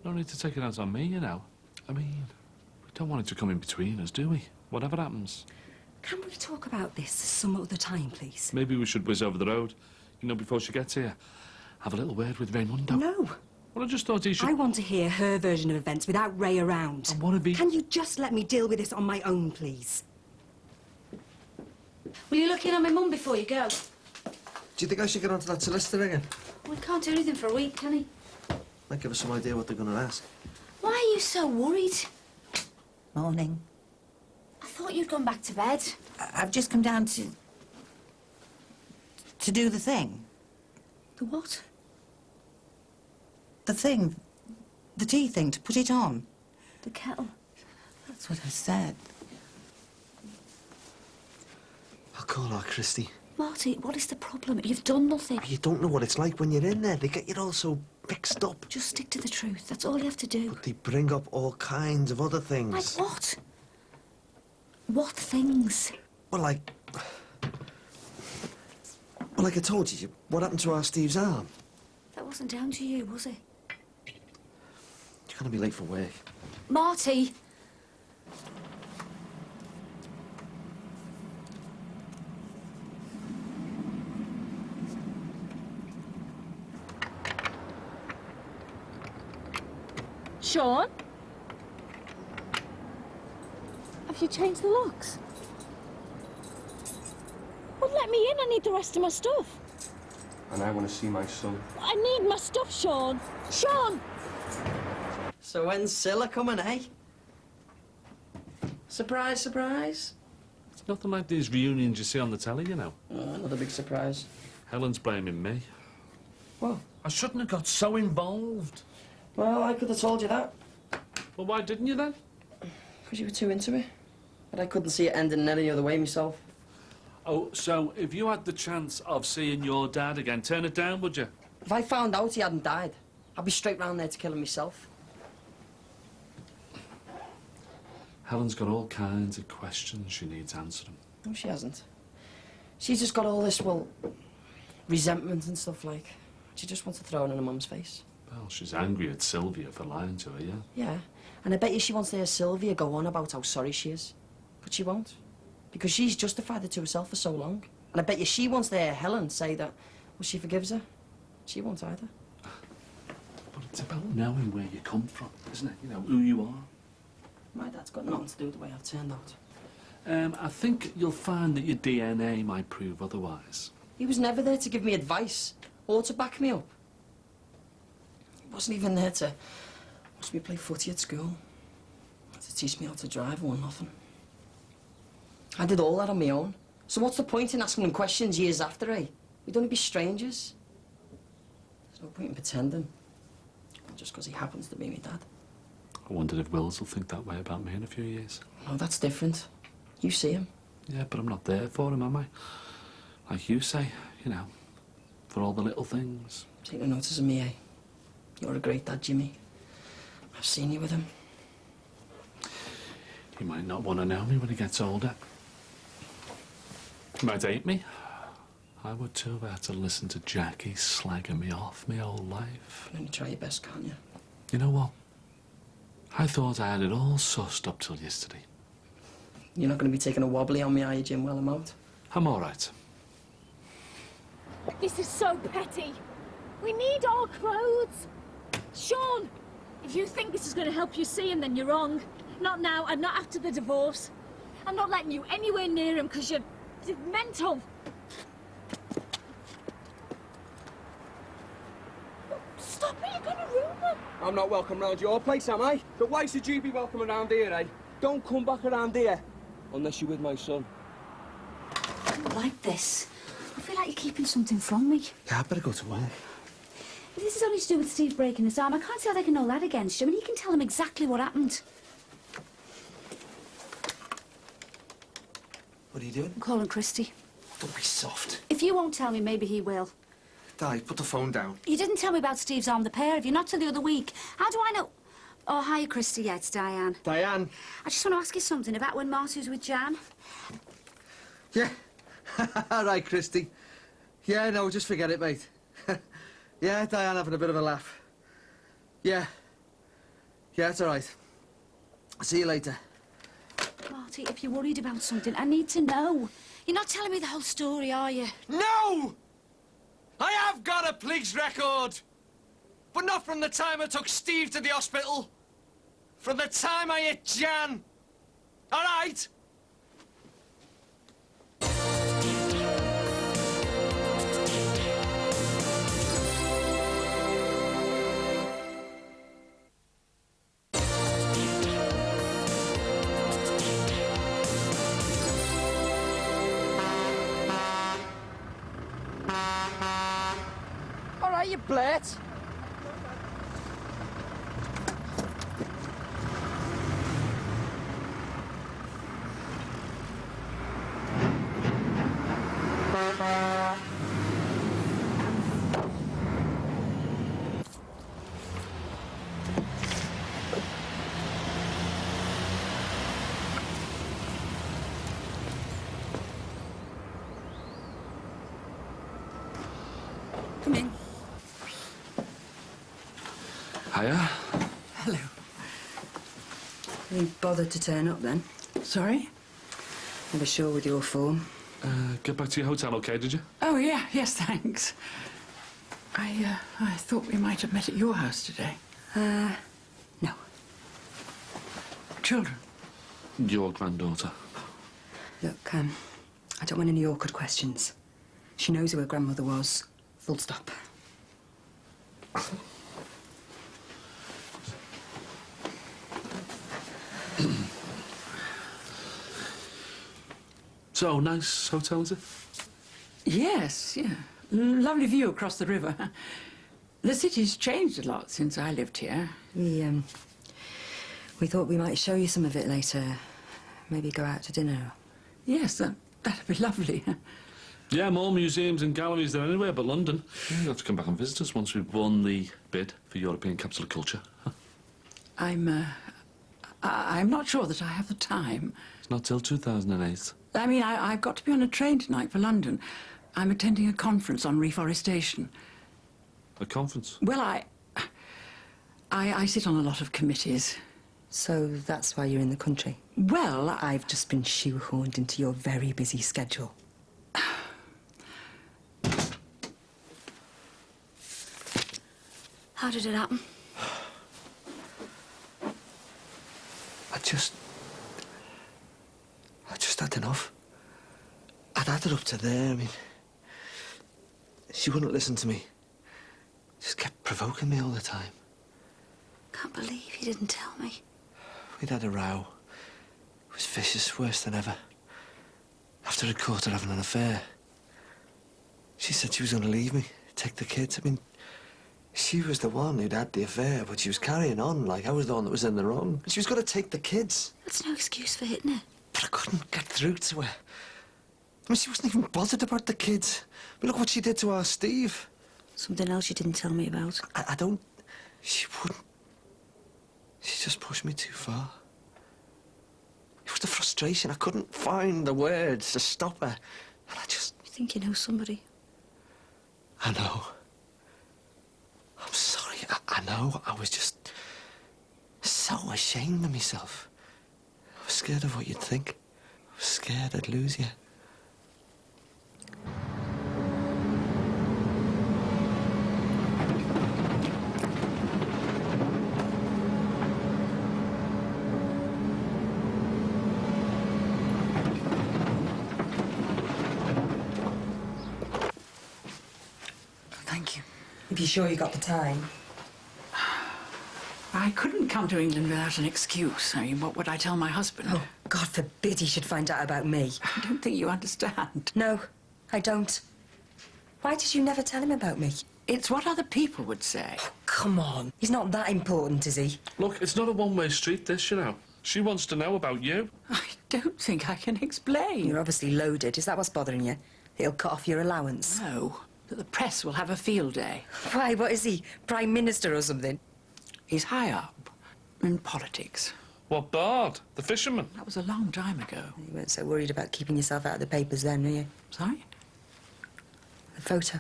No need to take it out on me, you know. I mean, we don't want it to come in between us, do we? Whatever happens. Can we talk about this some other time, please? Maybe we should whiz over the road, you know, before she gets here. Have a little word with Raimundo. No. Well, I just thought he should... I want to hear her version of events without Ray around. I want to be... Can you just let me deal with this on my own, please? Will you look in on my mum before you go? Do you think I should get onto that solicitor again? We can't do anything for a week, can he? Might give us some idea what they're going to ask. Why are you so worried? Morning. I thought you'd gone back to bed. I've just come down to do the thing. The what? The thing. The tea thing, to put it on. The kettle. That's what I said. I'll call her Christy. Marty, what is the problem? You've done nothing. You don't know what it's like when you're in there. They get you all so mixed up. Just stick to the truth. That's all you have to do. But they bring up all kinds of other things. Like what? What things? Well, like I told you, what happened to our Steve's arm? That wasn't down to you, was it? You're going to be late for work. Marty! Sean? Have you changed the locks? Well, let me in. I need the rest of my stuff. And I want to see my son. I need my stuff, Sean. Sean! So when's Scylla coming, eh? Surprise, surprise. It's nothing like these reunions you see on the telly, you know. Oh, another big surprise. Helen's blaming me. What? I shouldn't have got so involved. Well, I could have told you that. Well, why didn't you then? Because you were too into it. But I couldn't see it ending any other way myself. Oh, so if you had the chance of seeing your dad again, turn it down, would you? If I found out he hadn't died, I'd be straight round there to kill him myself. Helen's got all kinds of questions she needs answering. No, she hasn't. She's just got all this, well, resentment and stuff like. She just wants to throw it in her mum's face. Well, she's angry at Sylvia for lying to her, yeah? Yeah, and I bet you she wants to hear Sylvia go on about how sorry she is. But she won't. Because she's justified it to herself for so long. And I bet you she wants to hear Helen say that, well, she forgives her. She won't either. But it's about knowing where you come from, isn't it? You know, who you are. My dad's got nothing to do with the way I've turned out. I think you'll find that your DNA might prove otherwise. He was never there to give me advice or to back me up. He wasn't even there to watch me play footy at school, to teach me how to drive or nothing. I did all that on my own. So what's the point in asking him questions years after, eh? We'd only be strangers. There's no point in pretending. Just because he happens to be my dad. I wondered if Wills will think that way about me in a few years. Oh, that's different. You see him. Yeah, but I'm not there for him, am I? Like you say, you know, for all the little things. Take no notice of me, eh? You're a great dad, Jimmy. I've seen you with him. He might not want to know me when he gets older. You might hate me. I would too if I had to listen to Jackie slagging me off my whole life. You can only try your best, can't you? You know what? I thought I had it all sussed up till yesterday. You're not going to be taking a wobbly on me, are you, Jim, while I'm out? I'm all right. This is so petty. We need our clothes. Sean, if you think this is going to help you see him, then you're wrong. Not now, and not after the divorce. I'm not letting you anywhere near him because you're mental. Stop it, you're going to ruin them. I'm not welcome round your place, am I? But why should you be welcome around here, eh? Don't come back around here unless you're with my son. I don't like this. I feel like you're keeping something from me. Yeah, I better go to work. If this is only to do with Steve breaking his arm, I can't see how they can hold that against you. I mean, you can tell him exactly what happened. What are you doing? I'm calling Christy. Don't be soft. If you won't tell me, maybe he will. Di, put the phone down. You didn't tell me about Steve's arm, the pair of you, not till the other week. How do I know? Oh, hi, Christy. Yeah, it's Diane. Diane? I just want to ask you something about when Marty was with Jan. Yeah. All right, Christy. Yeah, no, just forget it, mate. Yeah, Diane having a bit of a laugh. Yeah. Yeah, it's all right. See you later. Marty, if you're worried about something, I need to know. You're not telling me the whole story, are you? No! I have got a police record! But not from the time I took Steve to the hospital. From the time I hit Jan. All right? All right, you blurt. Come in. Hiya. Hello. You bothered to turn up then? Sorry? Never sure with your form. Get back to your hotel, okay, did you? Oh, yeah, yes, thanks. I thought we might have met at your house today. No. Children? Your granddaughter. Look, I don't want any awkward questions. She knows who her grandmother was. Full stop. So, nice hotel, is it? Yes, yeah. Lovely view across the river. The city's changed a lot since I lived here. We thought we might show you some of it later. Maybe go out to dinner. Yes, that'd be lovely. Yeah, more museums and galleries than anywhere but London. You'll have to come back and visit us once we've won the bid for European Capital of Culture. I'm not sure that I have the time. It's not till 2008. I mean, I've got to be on a train tonight for London. I'm attending a conference on reforestation. A conference? Well, I sit on a lot of committees. So that's why you're in the country? Well, I've just been shoehorned into your very busy schedule. How did it happen? I just had enough. I'd had it up to there. I mean, she wouldn't listen to me. Just kept provoking me all the time. Can't believe you didn't tell me. We'd had a row. It was vicious, worse than ever. After I'd caught her having an affair. She said she was going to leave me, take the kids. I mean, she was the one who'd had the affair, but she was carrying on like I was the one that was in the wrong. And she was going to take the kids. That's no excuse for hitting her. But I couldn't get through to her. I mean, she wasn't even bothered about the kids. But look what she did to our Steve. Something else you didn't tell me about. I don't... She wouldn't... She just pushed me too far. It was the frustration. I couldn't find the words to stop her. And I just... You think you know somebody? I know. I'm sorry. I know. I was just so ashamed of myself. I was scared of what you'd think. I was scared I'd lose you. Thank you. If you're sure you got the time. I couldn't come to England without an excuse. I mean, what would I tell my husband? Oh, God forbid he should find out about me. I don't think you understand. No, I don't. Why did you never tell him about me? It's what other people would say. Oh, come on. He's not that important, is he? Look, it's not a one-way street, this, you know. She wants to know about you. I don't think I can explain. You're obviously loaded. Is that what's bothering you? He'll cut off your allowance. No, that the press will have a field day. Why, what is he? Prime Minister or something? He's high up in politics. What, Bard? The fisherman? That was a long time ago. You weren't so worried about keeping yourself out of the papers then, were you? Sorry? The photo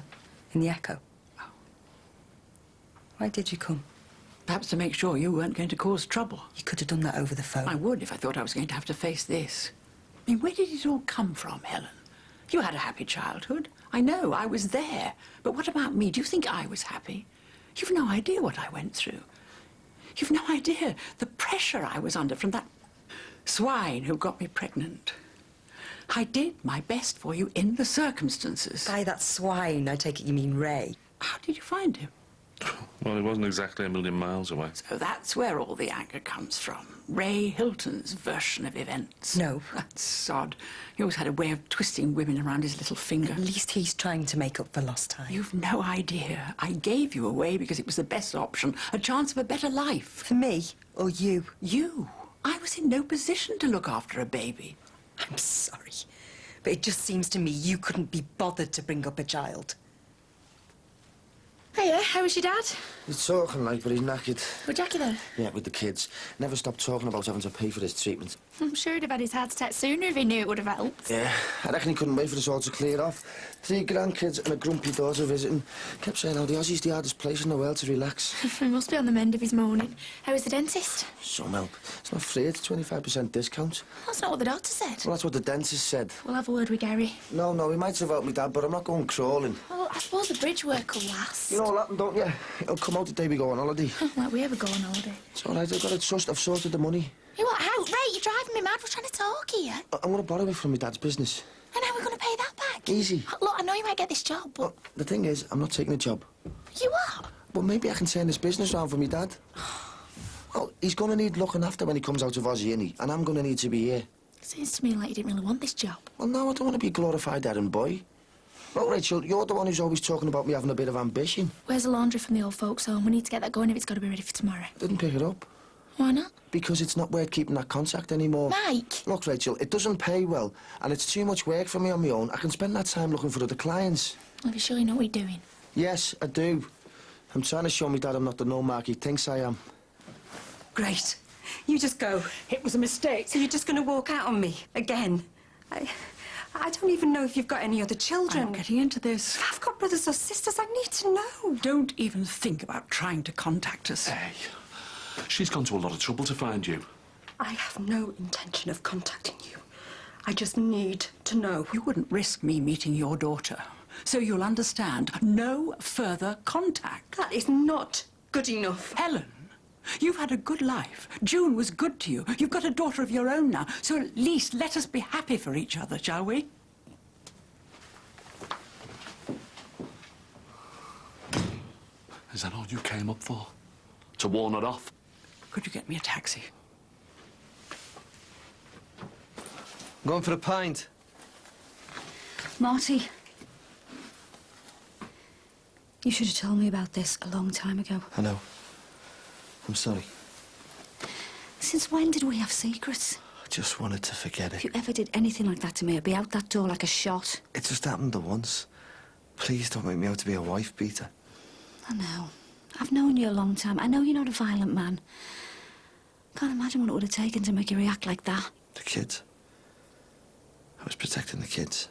in the Echo. Oh. Why did you come? Perhaps to make sure you weren't going to cause trouble. You could have done that over the phone. I would if I thought I was going to have to face this. I mean, where did it all come from, Helen? You had a happy childhood. I know, I was there. But what about me? Do you think I was happy? You've no idea what I went through. You've no idea the pressure I was under from that swine who got me pregnant. I did my best for you in the circumstances. By that swine, I take it you mean Ray. How did you find him? Well, he wasn't exactly a million miles away. So that's where all the anger comes from. Ray Hilton's version of events. No. That sod. He always had a way of twisting women around his little finger. At least he's trying to make up for lost time. You've no idea. I gave you away because it was the best option, a chance of a better life. For me or you? You. I was in no position to look after a baby. I'm sorry, but it just seems to me you couldn't be bothered to bring up a child. Hiya, how was your dad? He's talking like, but he's knackered. With Jackie then? Yeah, with the kids. Never stopped talking about having to pay for his treatment. I'm sure he'd have had his heart attack sooner if he knew it would have helped. Yeah, I reckon he couldn't wait for this all to clear off. 3 grandkids and a grumpy daughter visiting. Kept saying how the Aussie's the hardest place in the world to relax. He must be on the mend if he's moaning. How was the dentist? Some help. It's not free, it's 25% discount. That's not what the doctor said. Well, that's what the dentist said. We'll have a word with Gary. No, he might have helped me, Dad, but I'm not going crawling. Well, I suppose the bridge work will last. You know what happened, don't you? It'll come out the day we go on holiday. Like we ever go on holiday. It's all right, I've got to trust. I've sorted the money. You what, how? Ray, you're driving me mad. We're trying to talk here. I'm going to borrow it from my dad's business. And how are we going to pay that back? Easy. Look, I know you might get this job, but... The thing is, I'm not taking a job. You are? But maybe I can turn this business around for me dad. Well, he's going to need looking after when he comes out of Aussie, innit? And I'm going to need to be here. Seems to me like you didn't really want this job. Well, no, I don't want to be a glorified errand boy. Look, Rachel, you're the one who's always talking about me having a bit of ambition. Where's the laundry from the old folks' home? We need to get that going if it's got to be ready for tomorrow. Didn't pick it up. Why not? Because it's not worth keeping that contact anymore. Mike! Look, Rachel, it doesn't pay well, and it's too much work for me on my own. I can spend that time looking for other clients. Are you sure you know what you're doing? Yes, I do. I'm trying to show me dad I'm not the no-mark he thinks I am. Great. You just go. It was a mistake. So you're just going to walk out on me again? I don't even know if you've got any other children. I'm getting into this. If I've got brothers or sisters, I need to know. Don't even think about trying to contact us. Hey, she's gone to a lot of trouble to find you. I have no intention of contacting you. I just need to know. You wouldn't risk me meeting your daughter. So you'll understand. No further contact. That is not good enough. Helen, you've had a good life. June was good to you. You've got a daughter of your own now. So at least let us be happy for each other, shall we? Is that all you came up for? To warn her off? Could you get me a taxi? I'm going for a pint. Marty, you should have told me about this a long time ago. I know. I'm sorry. Since when did we have secrets? I just wanted to forget If it. you ever did anything like that to me, I'd be out that door like a shot. It just happened the once. Please don't make me out to be a wife beater. I know. I've known you a long time. I know you're not a violent man. Can't imagine what it would have taken to make you react like that. The kids. I was protecting the kids.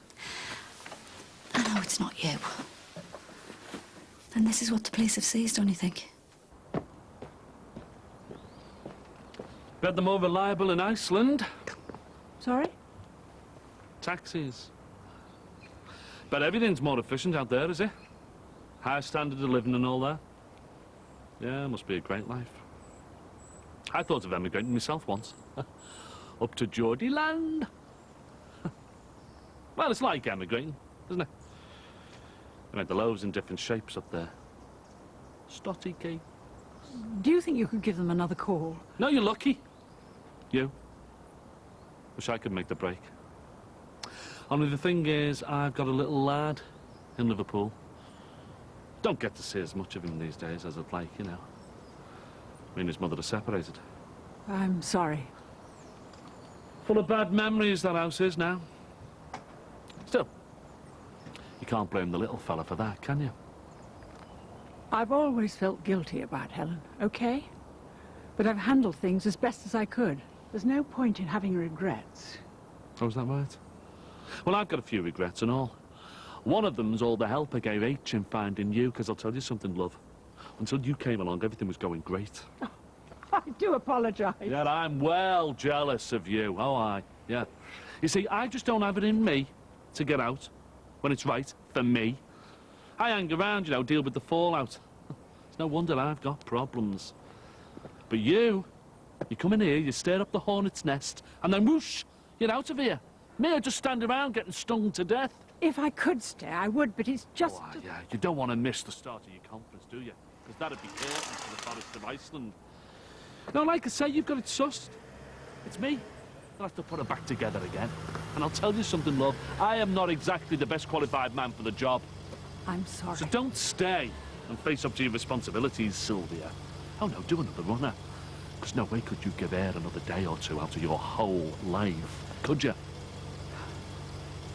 I know it's not you. And this is what the police have seized, don't you think? Bet they're more reliable in Iceland. Sorry? Taxis. Bet everything's more efficient out there, is it? High standard of living and all that. Yeah, must be a great life. I thought of emigrating myself once. Up to Geordie land. Well, it's like emigrating, isn't it? They make the loaves in different shapes up there. Stotty cake. Do you think you could give them another call? No, you're lucky. You. Wish I could make the break. Only the thing is, I've got a little lad in Liverpool. Don't get to see as much of him these days as I'd like, you know. Me and his mother are separated. I'm sorry. Full of bad memories, that house is now. Still, you can't blame the little fella for that, can you? I've always felt guilty about Helen, okay? But I've handled things as best as I could. There's no point in having regrets. Oh, is that right? Well, I've got a few regrets and all. One of them's all the help I gave H in finding you, because I'll tell you something, love. Until you came along, everything was going great. I do apologise. Yeah, I'm well jealous of you. Oh, yeah. You see, I just don't have it in me to get out when it's right for me. I hang around, you know, deal with the fallout. It's no wonder I've got problems. But you come in here, you stir up the hornet's nest, and then whoosh, you're out of here. Me, I just stand around getting stung to death. If I could stay, I would, but it's just... Oh, yeah, you don't want to miss the start of your conference, do you? Because that'd be curtains for the forest of Iceland. No, like I say, you've got it sussed. It's me. I'll have to put it back together again. And I'll tell you something, love. I am not exactly the best qualified man for the job. I'm sorry. So don't stay and face up to your responsibilities, Sylvia. Oh, no, do another runner. Because no way could you give air another day or two out of your whole life, could you?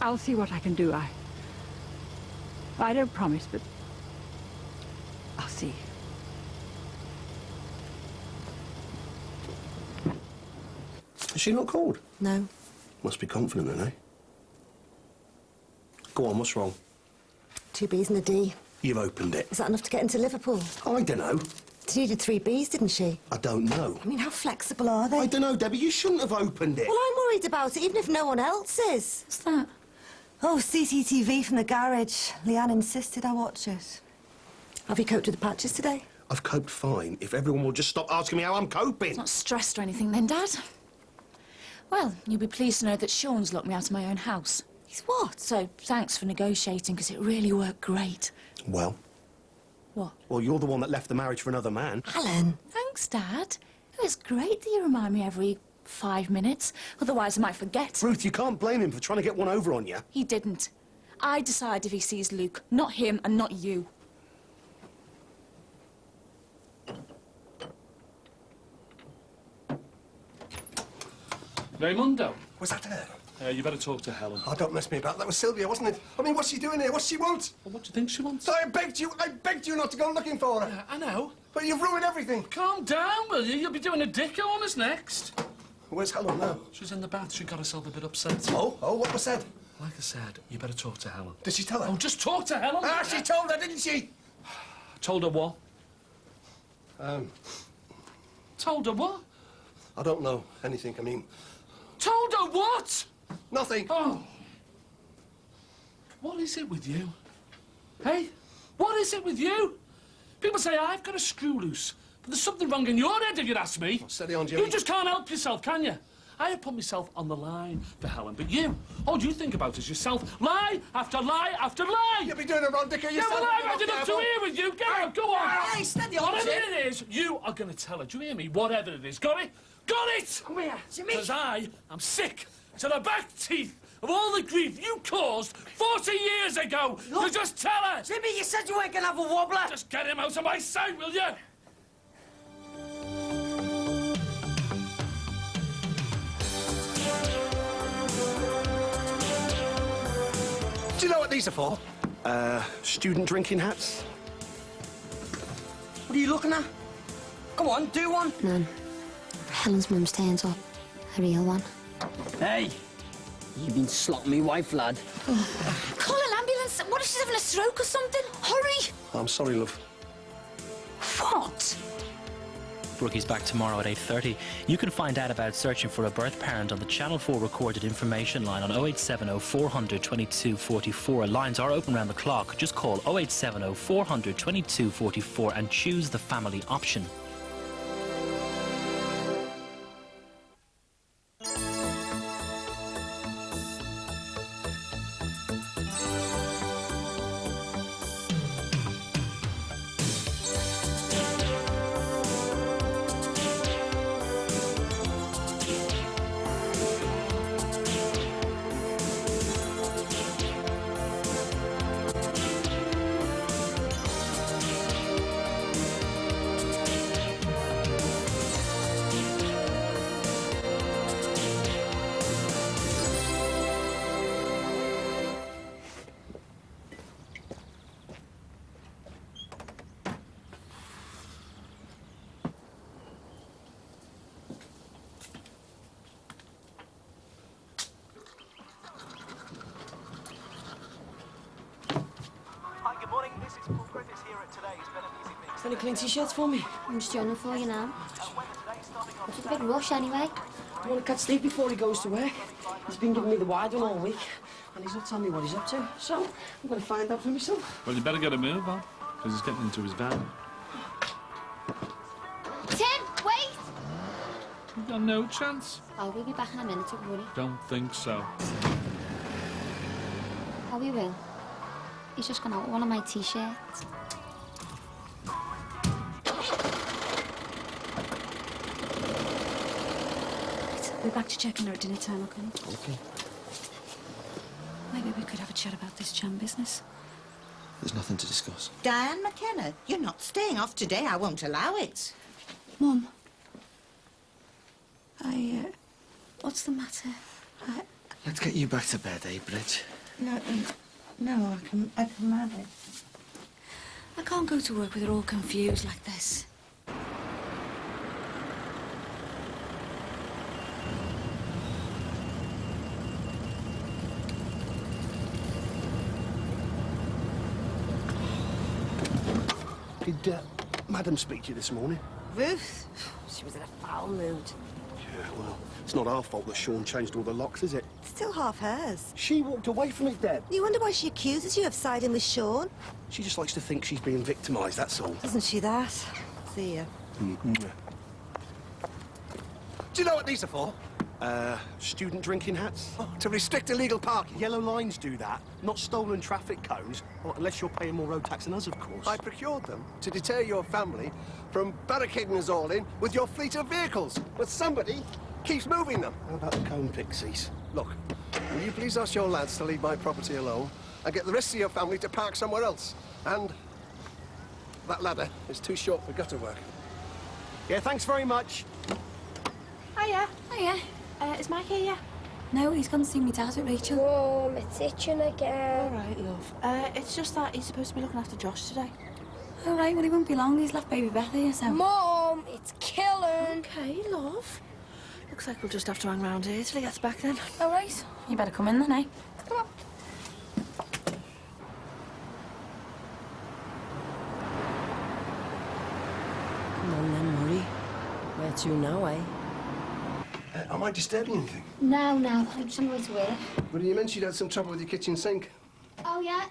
I'll see what I can do. I don't promise, but I'll see. Has she not called? No. Must be confident then, eh? Go on, what's wrong? 2 B's and a D. You've opened it. Is that enough to get into Liverpool? I don't know. She needed 3 B's, didn't she? I don't know. I mean, how flexible are they? I don't know, Debbie. You shouldn't have opened it. Well, I'm worried about it, even if no one else is. What's that? Oh, CCTV from the garage. Leanne insisted I watch it. Have you coped with the patches today? I've coped fine. If everyone will just stop asking me how I'm coping. It's not stressed or anything then, Dad. Well, you'll be pleased to know that Sean's locked me out of my own house. He's what? So, thanks for negotiating, because it really worked great. Well? What? Well, you're the one that left the marriage for another man. Alan. Thanks, Dad. It was great that you remind me every 5 minutes. Otherwise, I might forget. Ruth, you can't blame him for trying to get one over on you. He didn't. I decide if he sees Luke, not him and not you. Raymundo. Was that her? You better talk to Helen. Oh, don't mess me about. That was Sylvia, wasn't it? I mean, what's she doing here? What's she want? Well, what do you think she wants? I begged you not to go looking for her. Yeah, I know. But you've ruined everything. Calm down, will you? You'll be doing a dicko on us next. Where's Helen now? She's in the bath. She got herself a bit upset. Oh, what was said? Like I said, you better talk to Helen. Did she tell her? Oh, just talk to Helen. Ah, she told her, didn't she? Told her what? Told her what? I don't know anything. I mean... Told her what? Nothing. Oh. What is it with you? Hey? What is it with you? People say I've got a screw loose, but there's something wrong in your head if you'd ask me. Oh, steady on, Jimmy. You just can't help yourself, can you? I have put myself on the line for Helen, but you, all you think about is yourself. Lie after lie after lie. You'll be doing it wrong, Dicker. Yeah, well, I've had enough to hear with you. Get out, go on. Hey, steady on, Whatever Jim. it is, you are going to tell her. Do you hear me? Whatever it is. Got it? Got it? Come here, Jimmy. Because I am sick to the back teeth of all the grief you caused 40 years ago. Look, You just tell her. Jimmy, you said you weren't going to have a wobbler. Just get him out of my sight, will you? Do you know what these are for? Student drinking hats. What are you looking at? Come on, do one. None. Helen's mum's turns up. A real one. Hey, you've been slotting me wife, lad. Call an ambulance. What if she's having a stroke or something? Hurry! I'm sorry, love. What? Brookie's back tomorrow at 8:30. You can find out about searching for a birth parent on the Channel 4 recorded information line on 0870 400 22 44. Lines are open round the clock. Just call 0870 400 22 44 and choose the family option. Any clean t-shirts for me? I'm just joining for you now. It's a big rush anyway. I want to catch Steve before he goes to work. He's been giving me the wide one all week, and he's not telling me what he's up to. So I'm going to find out for myself. Well, you better get a move on, because he's getting into his van. Tim, wait! You've got no chance. Oh, we'll be back in a minute, don't worry. Don't think so. Oh, we will. He's just gone out with one of my t-shirts. We're back to checking her at dinner time, okay? Okay. Maybe we could have a chat about this jam business. There's nothing to discuss. Diane McKenna, you're not staying off today. I won't allow it. Mum. What's the matter? Let's get you back to bed, eh, Bridge? No, I can manage. I can't go to work with her all confused like this. Did Madam speak to you this morning? Ruth? She was in a foul mood. Yeah, well, it's not our fault that Sean changed all the locks, is it? Still half hers. She walked away from it, Deb. You wonder why she accuses you of siding with Sean? She just likes to think she's being victimised, that's all. Isn't she that? See ya. Mm-hmm. Do you know what these are for? Student drinking hats? Oh, to restrict illegal parking. Yellow lines do that, not stolen traffic cones. Well, unless you're paying more road tax than us, of course. I procured them to deter your family from barricading us all in with your fleet of vehicles. But somebody keeps moving them. How about the cone pixies? Look, will you please ask your lads to leave my property alone and get the rest of your family to park somewhere else? And that ladder is too short for gutter work. Yeah, thanks very much. Hiya. Hiya. Is Mike here yet? No, he's gone to see me dad with Rachel. Mum, it's itching again. All right, love. It's just that he's supposed to be looking after Josh today. All right, well, he won't be long. He's left baby Beth here, so... Mum, it's killing. OK, love. Looks like we'll just have to hang around here till he gets back then. All right. You better come in then, eh? Come on. Come on then, Murray. Where to now, eh? Am I disturbing anything? No, I'm just on my way to work. Well, you mentioned you had some trouble with your kitchen sink. Oh, yeah,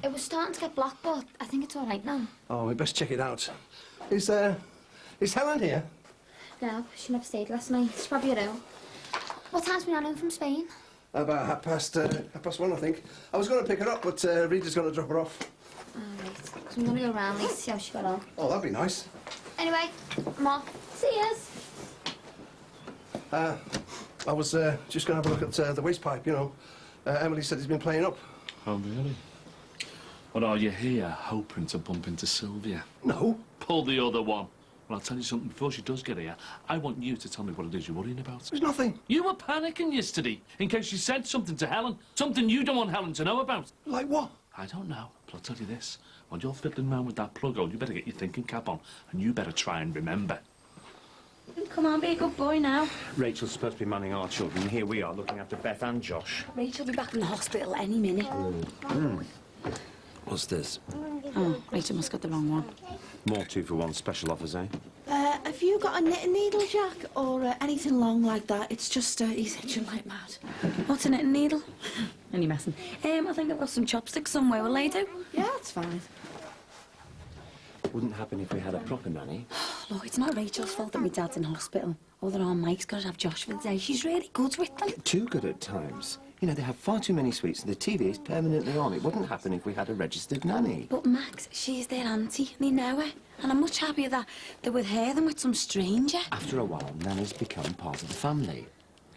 it was starting to get blocked, but I think it's all right now. Oh, we best check it out. Is Helen here? No, she never stayed last night. She's probably at home. What time's been in from Spain? About half past 1, I think. I was going to pick her up, but Rita's going to drop her off. All right, because I'm going to go round later to see how she got on. Oh, that'd be nice. Anyway, I'm off. See yous. I was just going to have a look at the waste pipe, you know. Emily said he's been playing up. Oh, really? What are you here, hoping to bump into Sylvia? No. Pull the other one. Well, I'll tell you something, before she does get here, I want you to tell me what it is you're worrying about. There's nothing. You were panicking yesterday, in case she said something to Helen. Something you don't want Helen to know about. Like what? I don't know, but I'll tell you this. When you're fiddling around with that plug hole, you better get your thinking cap on, and you better try and remember. Come on, be a good boy now. Rachel's supposed to be manning our children, and here we are looking after Beth and Josh. Rachel will be back from the hospital any minute. What's this? Oh, right, I must got the wrong one. More 2-for-1 special offers, eh? Have you got a knitting needle, Jack, or anything long like that? It's just he's itching like mad. What's a knitting needle? Any messing? I think I've got some chopsticks somewhere. Will they do? Yeah, that's fine. Wouldn't happen if we had a proper nanny. Look, it's not Rachel's fault that my dad's in hospital. Or that Aunt Mike's got to have Josh for the day. She's really good with them. Too good at times. You know, they have far too many sweets and the TV is permanently on. It wouldn't happen if we had a registered nanny. But Max, she's their auntie, and they know her. And I'm much happier that they're with her than with some stranger. After a while, nannies become part of the family.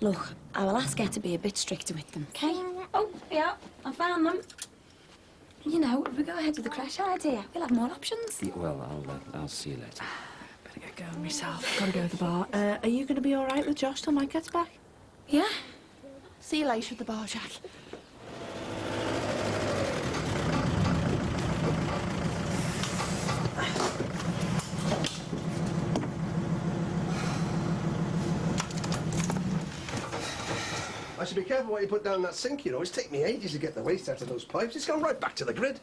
Look, I will ask her to be a bit stricter with them, OK? Oh, yeah, I found them. You know, if we go ahead with the crash idea, we'll have more options. Yeah, well, I'll see you later. Better get going myself. Gotta go to the bar. Are you going to be all right with Josh till Mike gets back? Yeah. See you later at the bar, Jack. I should be careful what you put down that sink, you know. It's taken me ages to get the waste out of those pipes. It's gone right back to the grid.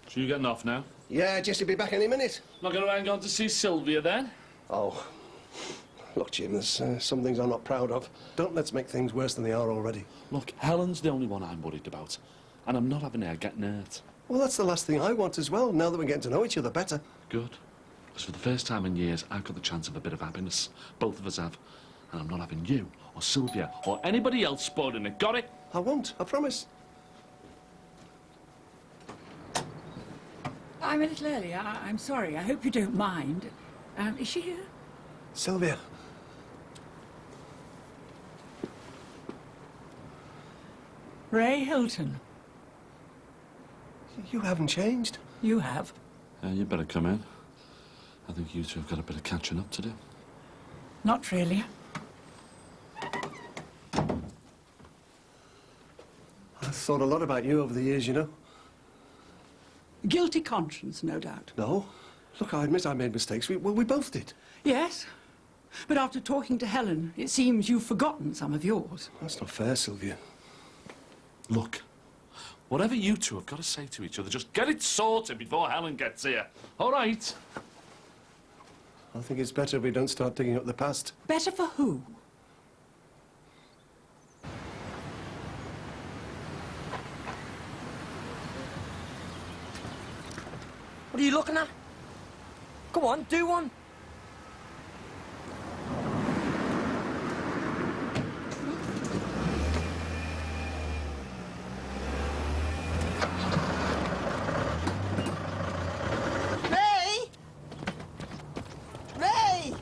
So you getting off now? Yeah, Jess will be back any minute. Not going to hang on to see Sylvia then? Oh. Look, Jim, there's some things I'm not proud of. Don't let's make things worse than they are already. Look, Helen's the only one I'm worried about. And I'm not having her getting hurt. Well, that's the last thing I want as well, now that we're getting to know each other better. Good. Because for the first time in years, I've got the chance of a bit of happiness. Both of us have. And I'm not having you, or Sylvia, or anybody else spoiling it. Got it? I won't, I promise. I'm a little early. I'm sorry. I hope you don't mind. Is she here? Sylvia. Ray Hilton. You haven't changed. You have. You better come in. I think you two have got a bit of catching up to do. Not really. I've thought a lot about you over the years, you know. Guilty conscience, no doubt. No. Look, I admit I made mistakes. We both did. Yes. But after talking to Helen, it seems you've forgotten some of yours. That's not fair, Sylvia. Look, whatever you two have got to say to each other, just get it sorted before Helen gets here. All right? I think it's better if we don't start digging up the past. Better for who? What are you looking at? Come on, do one. Ray! Ray!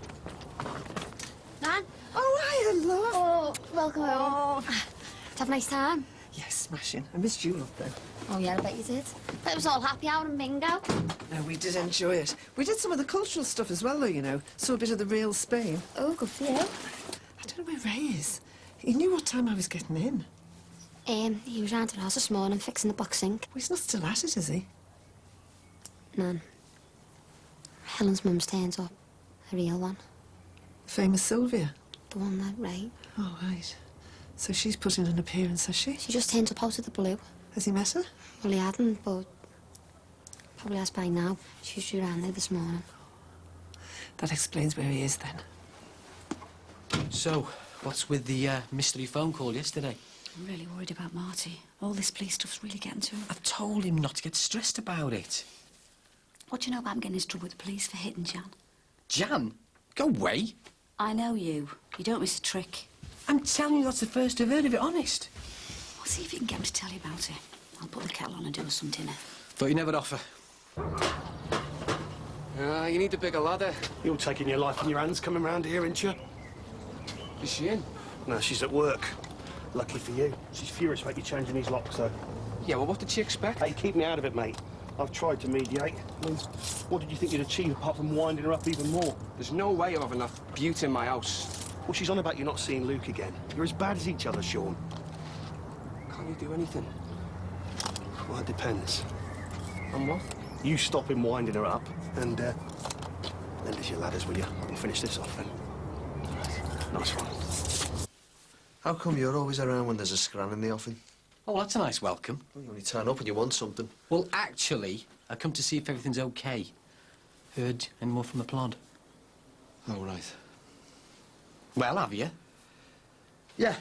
Nan? Oh, hi, love. Oh, welcome home. Did you have a nice time? Yes, smashing. I missed you, love, though. Oh, yeah, I bet you did. But it was all happy hour and bingo. No, we did enjoy it. We did some of the cultural stuff as well, though, you know. Saw a bit of the real Spain. Oh, good for you. I don't know where Ray is. He knew what time I was getting in. He was round to the house this morning fixing the box sink. Well, he's not still at it, is he? Nan. Helen's mum's turned up. A real one. Famous Sylvia. The one that Ray. Oh, right. So she's put in an appearance, has she? She just turned up out of the blue. Has he met her? Well, he hadn't, but probably has by now. She was around there this morning. That explains where he is, then. So, what's with the mystery phone call yesterday? I'm really worried about Marty. All this police stuff's really getting to him. I've told him not to get stressed about it. What do you know about him getting into trouble with the police for hitting Jan? Jan? Go away. I know you. You don't miss a trick. I'm telling you, that's the first I've heard of it, honest. Well, see if you can get him to tell you about it. I'll put the kettle on and do us some dinner. Thought you never offer. You need a bigger ladder. You're taking your life in your hands coming round here, ain't you? Is she in? No, she's at work. Lucky for you. She's furious about you changing these locks, though. Yeah, well, what did she expect? Hey, keep me out of it, mate. I've tried to mediate. I mean, what did you think you'd achieve apart from winding her up even more? There's no way of having enough beauty in my house. Well, she's on about you not seeing Luke again. You're as bad as each other, Sean. Can't you do anything? Well, it depends. On what? You stop him winding her up, and lend us your ladders, will you? I can finish this off then. Nice one. How come you're always around when there's a scran in the offing? Oh, that's a nice welcome. Well, you only turn up when you want something. Well, actually, I come to see if everything's okay. Heard any more from the plod? Oh, right. Well, have you? Yeah.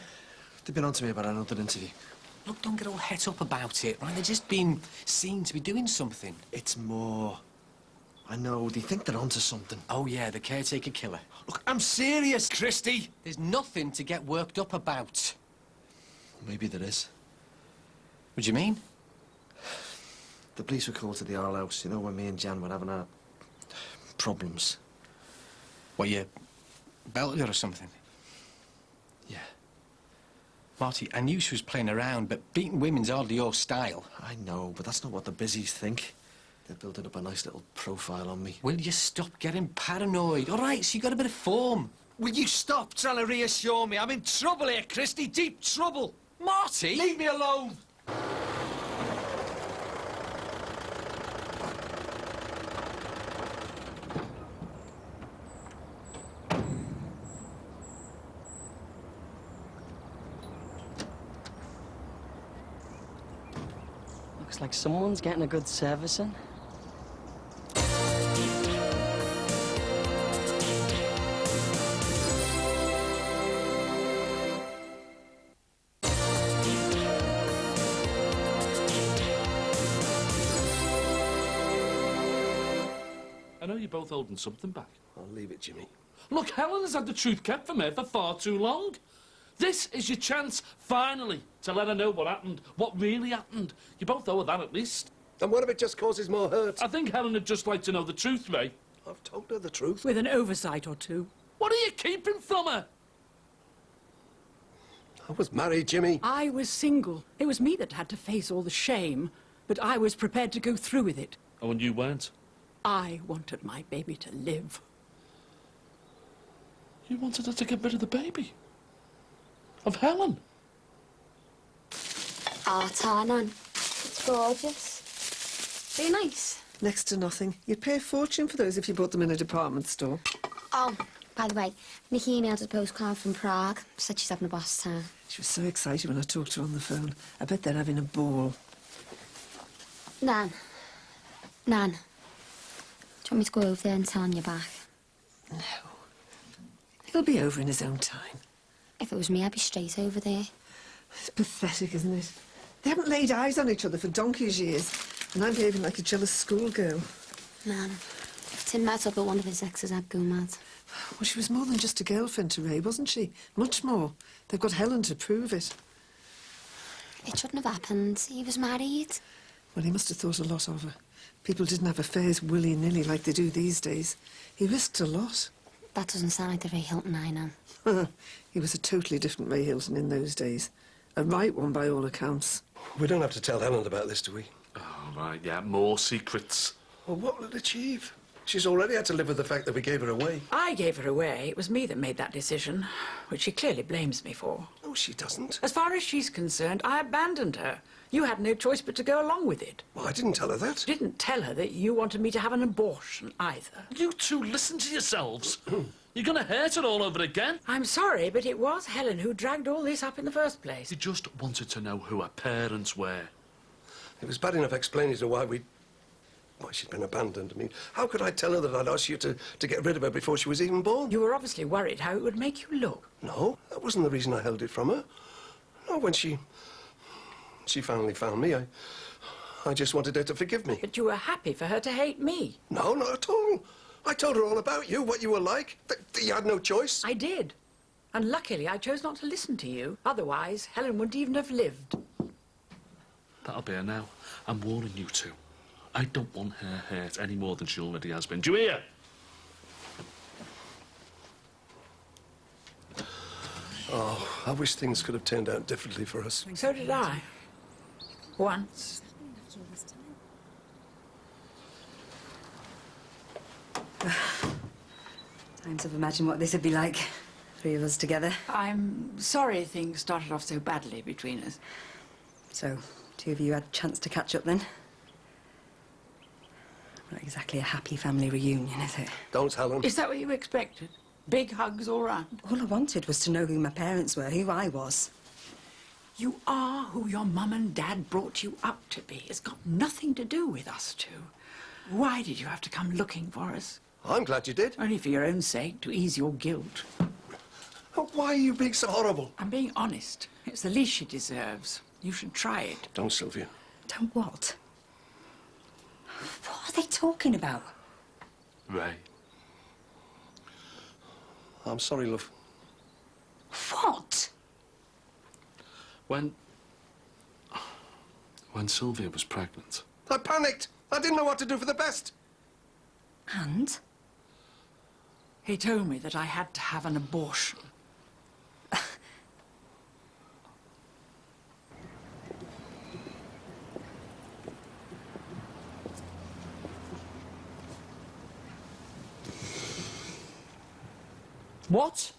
They've been on to me about another interview. Look, don't get all het up about it, right? They've just been seen to be doing something. It's more... I know, they think they're onto something. Oh, yeah, the caretaker killer. Look, I'm serious, Christy. There's nothing to get worked up about. Maybe there is. What do you mean? The police were called to the Arl house, you know, when me and Jan were having our... problems. What, you belted her or something? Yeah. Marty, I knew she was playing around, but beating women's hardly your style. I know, but that's not what the busies think. They're building up a nice little profile on me. Will you stop getting paranoid? All right, so you got a bit of form. Will you stop trying to reassure me? I'm in trouble here, Christy, deep trouble. Marty! Leave me alone. Looks like someone's getting a good servicing. I know you're both holding something back. I'll leave it, Jimmy. Look, Helen has had the truth kept from her for far too long. This is your chance, finally, to let her know what happened, what really happened. You both owe her that, at least. And what if it just causes more hurt? I think Helen would just like to know the truth, Ray. I've told her the truth. With an oversight or two. What are you keeping from her? I was married, Jimmy. I was single. It was me that had to face all the shame, but I was prepared to go through with it. Oh, and you weren't? I wanted my baby to live. You wanted her to get rid of the baby? Of Helen? Oh, Tarnan. It's gorgeous. Very nice. Next to nothing. You'd pay a fortune for those if you bought them in a department store. Oh, by the way, Nikki emailed a postcard from Prague. Said she's having a boss time. She was so excited when I talked to her on the phone. I bet they're having a ball. Nan. Nan. Do you want me to go over there and tell him you're back? No. He'll be over in his own time. If it was me, I'd be straight over there. It's pathetic, isn't it? They haven't laid eyes on each other for donkey's years, and I'm behaving like a jealous schoolgirl. Nan, if Tim met up at one of his exes, I'd go mad. Well, she was more than just a girlfriend to Ray, wasn't she? Much more. They've got Helen to prove it. It shouldn't have happened. He was married. Well, he must have thought a lot of her. People didn't have affairs willy-nilly like they do these days. He risked a lot. That doesn't sound like the Ray Hilton I know. He was a totally different Ray Hilton in those days. A right one by all accounts. We don't have to tell Helen about this, do we? Oh, right, yeah, more secrets. Well, what will it achieve? She's already had to live with the fact that we gave her away. I gave her away. It was me that made that decision, which she clearly blames me for. No, she doesn't. As far as she's concerned, I abandoned her. You had no choice but to go along with it. Well, I didn't tell her that. Didn't tell her that you wanted me to have an abortion either. You two listen to yourselves. You're going to hurt her all over again. I'm sorry, but it was Helen who dragged all this up in the first place. You just wanted to know who her parents were. It was bad enough explaining to her why she'd been abandoned. I mean, how could I tell her that I'd asked you to get rid of her before she was even born? You were obviously worried how it would make you look. No, that wasn't the reason I held it from her. No, when she finally found me, I just wanted her to forgive me. But you were happy for her to hate me. No, not at all. I told her all about you, what you were like. That you had no choice. I did. And luckily, I chose not to listen to you. Otherwise, Helen wouldn't even have lived. That'll be her now. I'm warning you two. I don't want her hurt any more than she already has been. Do you hear? Oh, I wish things could have turned out differently for us. So did I. Once. Time to imagine what this would be like. Three of us together. I'm sorry things started off so badly between us. So, two of you had a chance to catch up then? Not exactly a happy family reunion, is it? Don't, Helen. Is that what you expected? Big hugs all round? All I wanted was to know who my parents were, who I was. You are who your mum and dad brought you up to be. It's got nothing to do with us two. Why did you have to come looking for us? I'm glad you did. Only for your own sake, to ease your guilt. Oh, why are you being so horrible? I'm being honest. It's the least she deserves. You should try it. Don't, Sylvia. Don't what? What are they talking about? Ray. I'm sorry, love. What? When Sylvia was pregnant, I panicked. I didn't know what to do for the best. And? He told me that I had to have an abortion. What?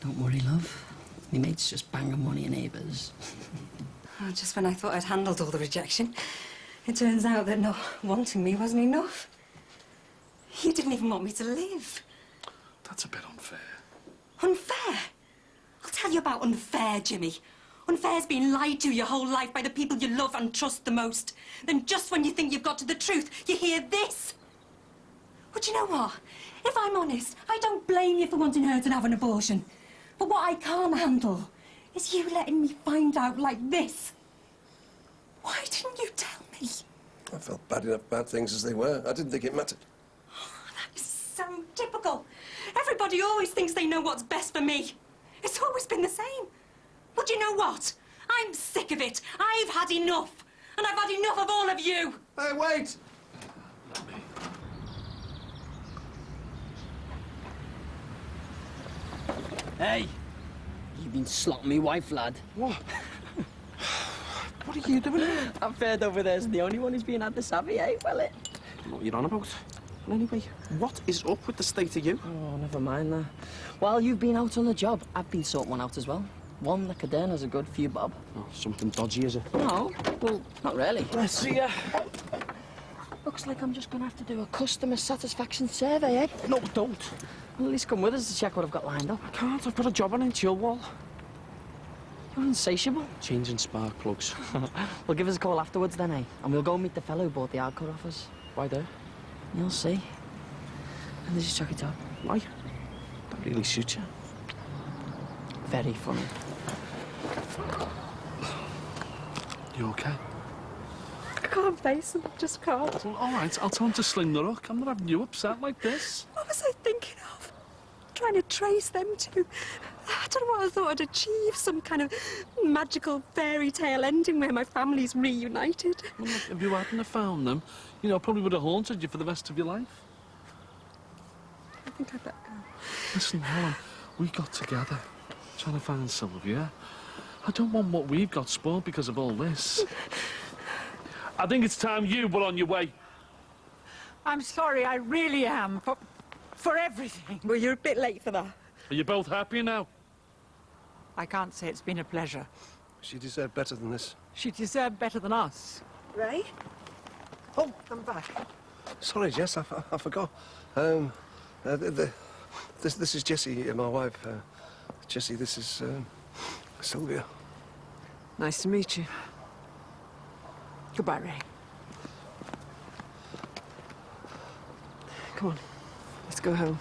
Don't worry, love. My mates just banging one of your neighbours. Oh, just when I thought I'd handled all the rejection, it turns out that not wanting me wasn't enough. You didn't even want me to live. that's a bit unfair. Unfair? I'll tell you about unfair, Jimmy. Unfair's been lied to your whole life by the people you love and trust the most. Then just when you think you've got to the truth, you hear this. But you know what? If I'm honest, I don't blame you for wanting her to have an abortion. But what I can't handle is you letting me find out like this. Why didn't you tell me? I felt bad enough about things as they were. I didn't think it mattered. Oh, that is so typical. Everybody always thinks they know what's best for me. It's always been the same. But you know what? I'm sick of it. I've had enough. And I've had enough of all of you. Hey, wait! Hey, you've been slotting me wife, lad. What? What are you doing? I'm fared over there's the only one who's been had the savvy, eh, Willie? What are you on about? Well, anyway, what is up with the state of you? Oh, never mind that. While you've been out on the job, I've been sorting one out as well. One that could earn us a good few bob. Oh, something dodgy, is it? No, well, not really. Let's see ya. Looks like I'm just gonna have to do a customer satisfaction survey, eh? No, don't. Well, at least come with us to check what I've got lined up. I can't. I've got a job on in Chilwell. You're insatiable. Changing spark plugs. Well, give us a call afterwards then, eh? And we'll go meet the fellow who bought the hardcore offers. Why there? You'll see. And just chuck it up. Why? That really suits you. Very funny. You okay? I can't face him, I just can't. Well, all right, I'll tell him to sling the rook. I'm not having you upset like this. What was I thinking of? Trying to trace them to... I don't know what I thought I'd achieve, some kind of magical fairy tale ending where my family's reunited. Well, look, if you hadn't have found them, you know, probably would have haunted you for the rest of your life. I think I better go. Listen, Helen, we got together trying to find Sylvia. I don't want what we've got spoiled because of all this. I think it's time you were on your way. I'm sorry, I really am, for everything. Well, you're a bit late for that. Are you both happy now? I can't say it's been a pleasure. She deserved better than this. She deserved better than us. Ray? Oh, I'm back. sorry, Jess, I forgot. This is Jessie, my wife. Jessie, this is Sylvia. Nice to meet you. Goodbye, Ray. Come on, let's go home.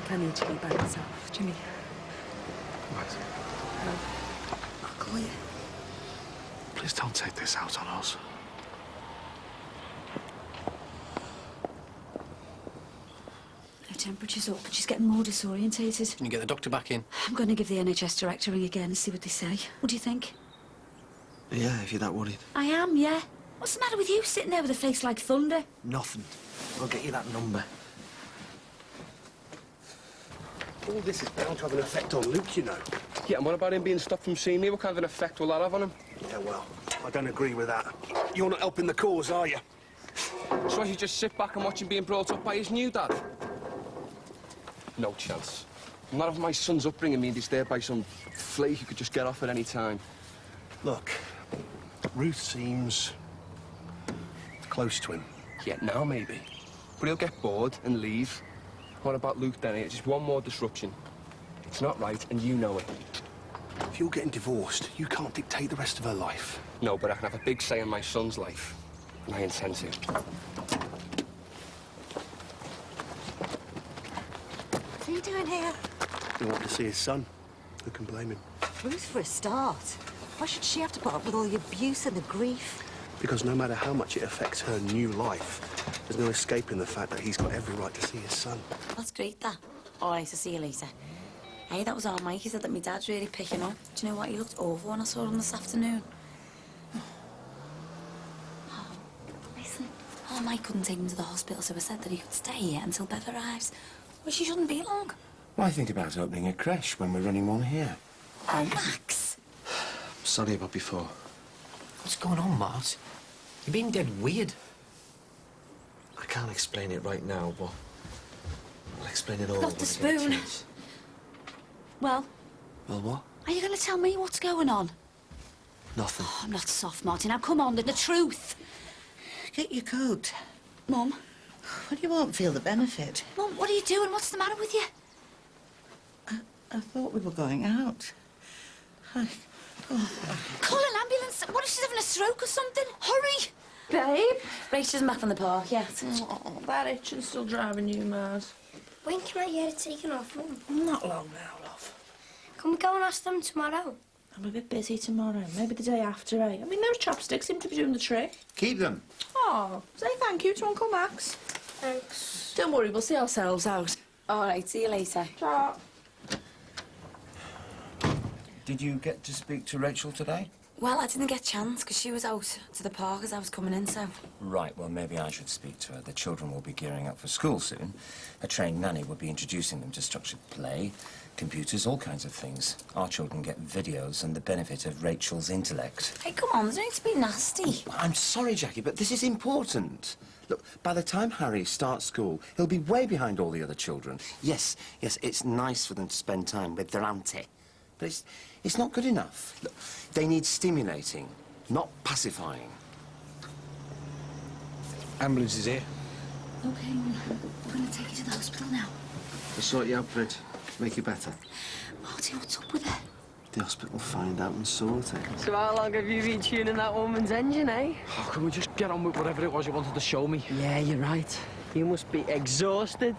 I need to be by myself. Jimmy. Right. I'll call you. Please don't take this out on us. Her temperature's up, but she's getting more disorientated. Can you get the doctor back in? I'm going to give the NHS director a ring again and see what they say. What do you think? Yeah, if you're that worried. I am, yeah. What's the matter with you sitting there with a face like thunder? Nothing. I'll get you that number. All this is bound to have an effect on Luke, you know. Yeah, and what about him being stopped from seeing me? What kind of an effect will that have on him? Yeah, well, I don't agree with that. You're not helping the cause, are you? So I should just sit back and watch him being brought up by his new dad? No chance. Not if my son's upbringing being disturbed by some flake who could just get off at any time. Look, Ruth seems close to him. Yeah, now maybe. But he'll get bored and leave. What about Luke then? It's just one more disruption. It's not right, and you know it. If you're getting divorced, you can't dictate the rest of her life. No, but I can have a big say in my son's life. And I intend to. What are you doing here? He wanted to see his son. Who can blame him? Ruth, for a start. Why should she have to put up with all the abuse and the grief? Because no matter how much it affects her new life, there's no escaping the fact that he's got every right to see his son. That's great, that. All right, I'll see you later. Hey, that was all Mike. He said that my dad's really picking up. Do you know what? He looked awful when I saw him this afternoon. Oh, listen. Oh, Mike couldn't take him to the hospital, so I said that he could stay here until Bev arrives. Well, she shouldn't be long. Why think about opening a creche when we're running one here? Oh, Max. Sorry about before. What's going on, Mart? You're being dead weird. I can't explain it right now, but I'll explain it all. Got the spoon. Well, Well, what? are you going to tell me what's going on? Nothing. Oh, I'm not soft, Martin. Now, come on, the truth. Get your coat. Mum. Well, you won't feel the benefit. Mum, what are you doing? What's the matter with you? I thought we were going out. Call an ambulance. What if she's having a stroke or something? Hurry! Babe? Rachel's back from the park, yet. Oh, that itching's still driving you mad. When can I get it taken off, Mum? Not long now, love. Can we go and ask them tomorrow? I'm a bit busy tomorrow. Maybe the day after, eh? I mean, those chopsticks seem to be doing the trick. Keep them. Oh, say thank you to Uncle Max. Thanks. Don't worry, we'll see ourselves out. All right, see you later. Ta. Did you get to speak to Rachel today? Well, I didn't get a chance because she was out to the park as I was coming in, so... Right, well, maybe I should speak to her. The children will be gearing up for school soon. A trained nanny will be introducing them to structured play, computers, all kinds of things. Our children get videos and the benefit of Rachel's intellect. Hey, come on, there's no need to be nasty. I'm sorry, Jackie, but this is important. Look, by the time Harry starts school, he'll be way behind all the other children. Yes, it's nice for them to spend time with their auntie. But it's not good enough. Look, they need stimulating, not pacifying. Ambulance is here. OK, we're going to take you to the hospital now. I'll sort you out, Brid. Make you better. Martin, what's up with her? The hospital will find out and sort it. So how long have you been tuning that woman's engine, eh? Oh, can we just get on with whatever it was you wanted to show me? Yeah, you're right. You must be exhausted.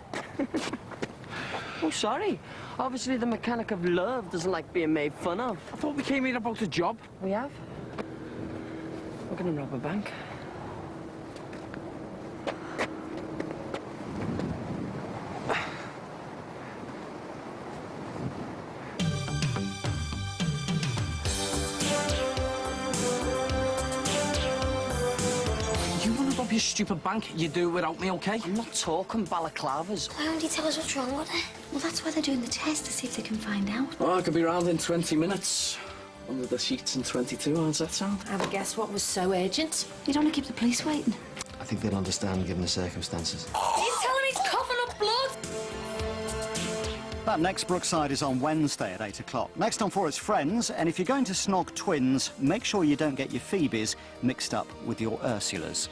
Oh, sorry. Obviously, the mechanic of love doesn't like being made fun of. I thought we came here about a job. We have? We're gonna rob a bank. You want to rob your stupid bank? You do it without me, OK? I'm not talking balaclavas. Why don't you tell us what's wrong with her? Well, that's why they're doing the test, to see if they can find out. Oh, I could be round in 20 minutes. Under the sheets in 22, how does that sound? I would guess what was so urgent. You don't want to keep the police waiting. I think they'll understand, given the circumstances. He's telling me he's coughing up blood. That next Brookside is on Wednesday at 8 o'clock. Next on For It's Friends, and if you're going to snog twins, make sure you don't get your Phoebes mixed up with your Ursulas.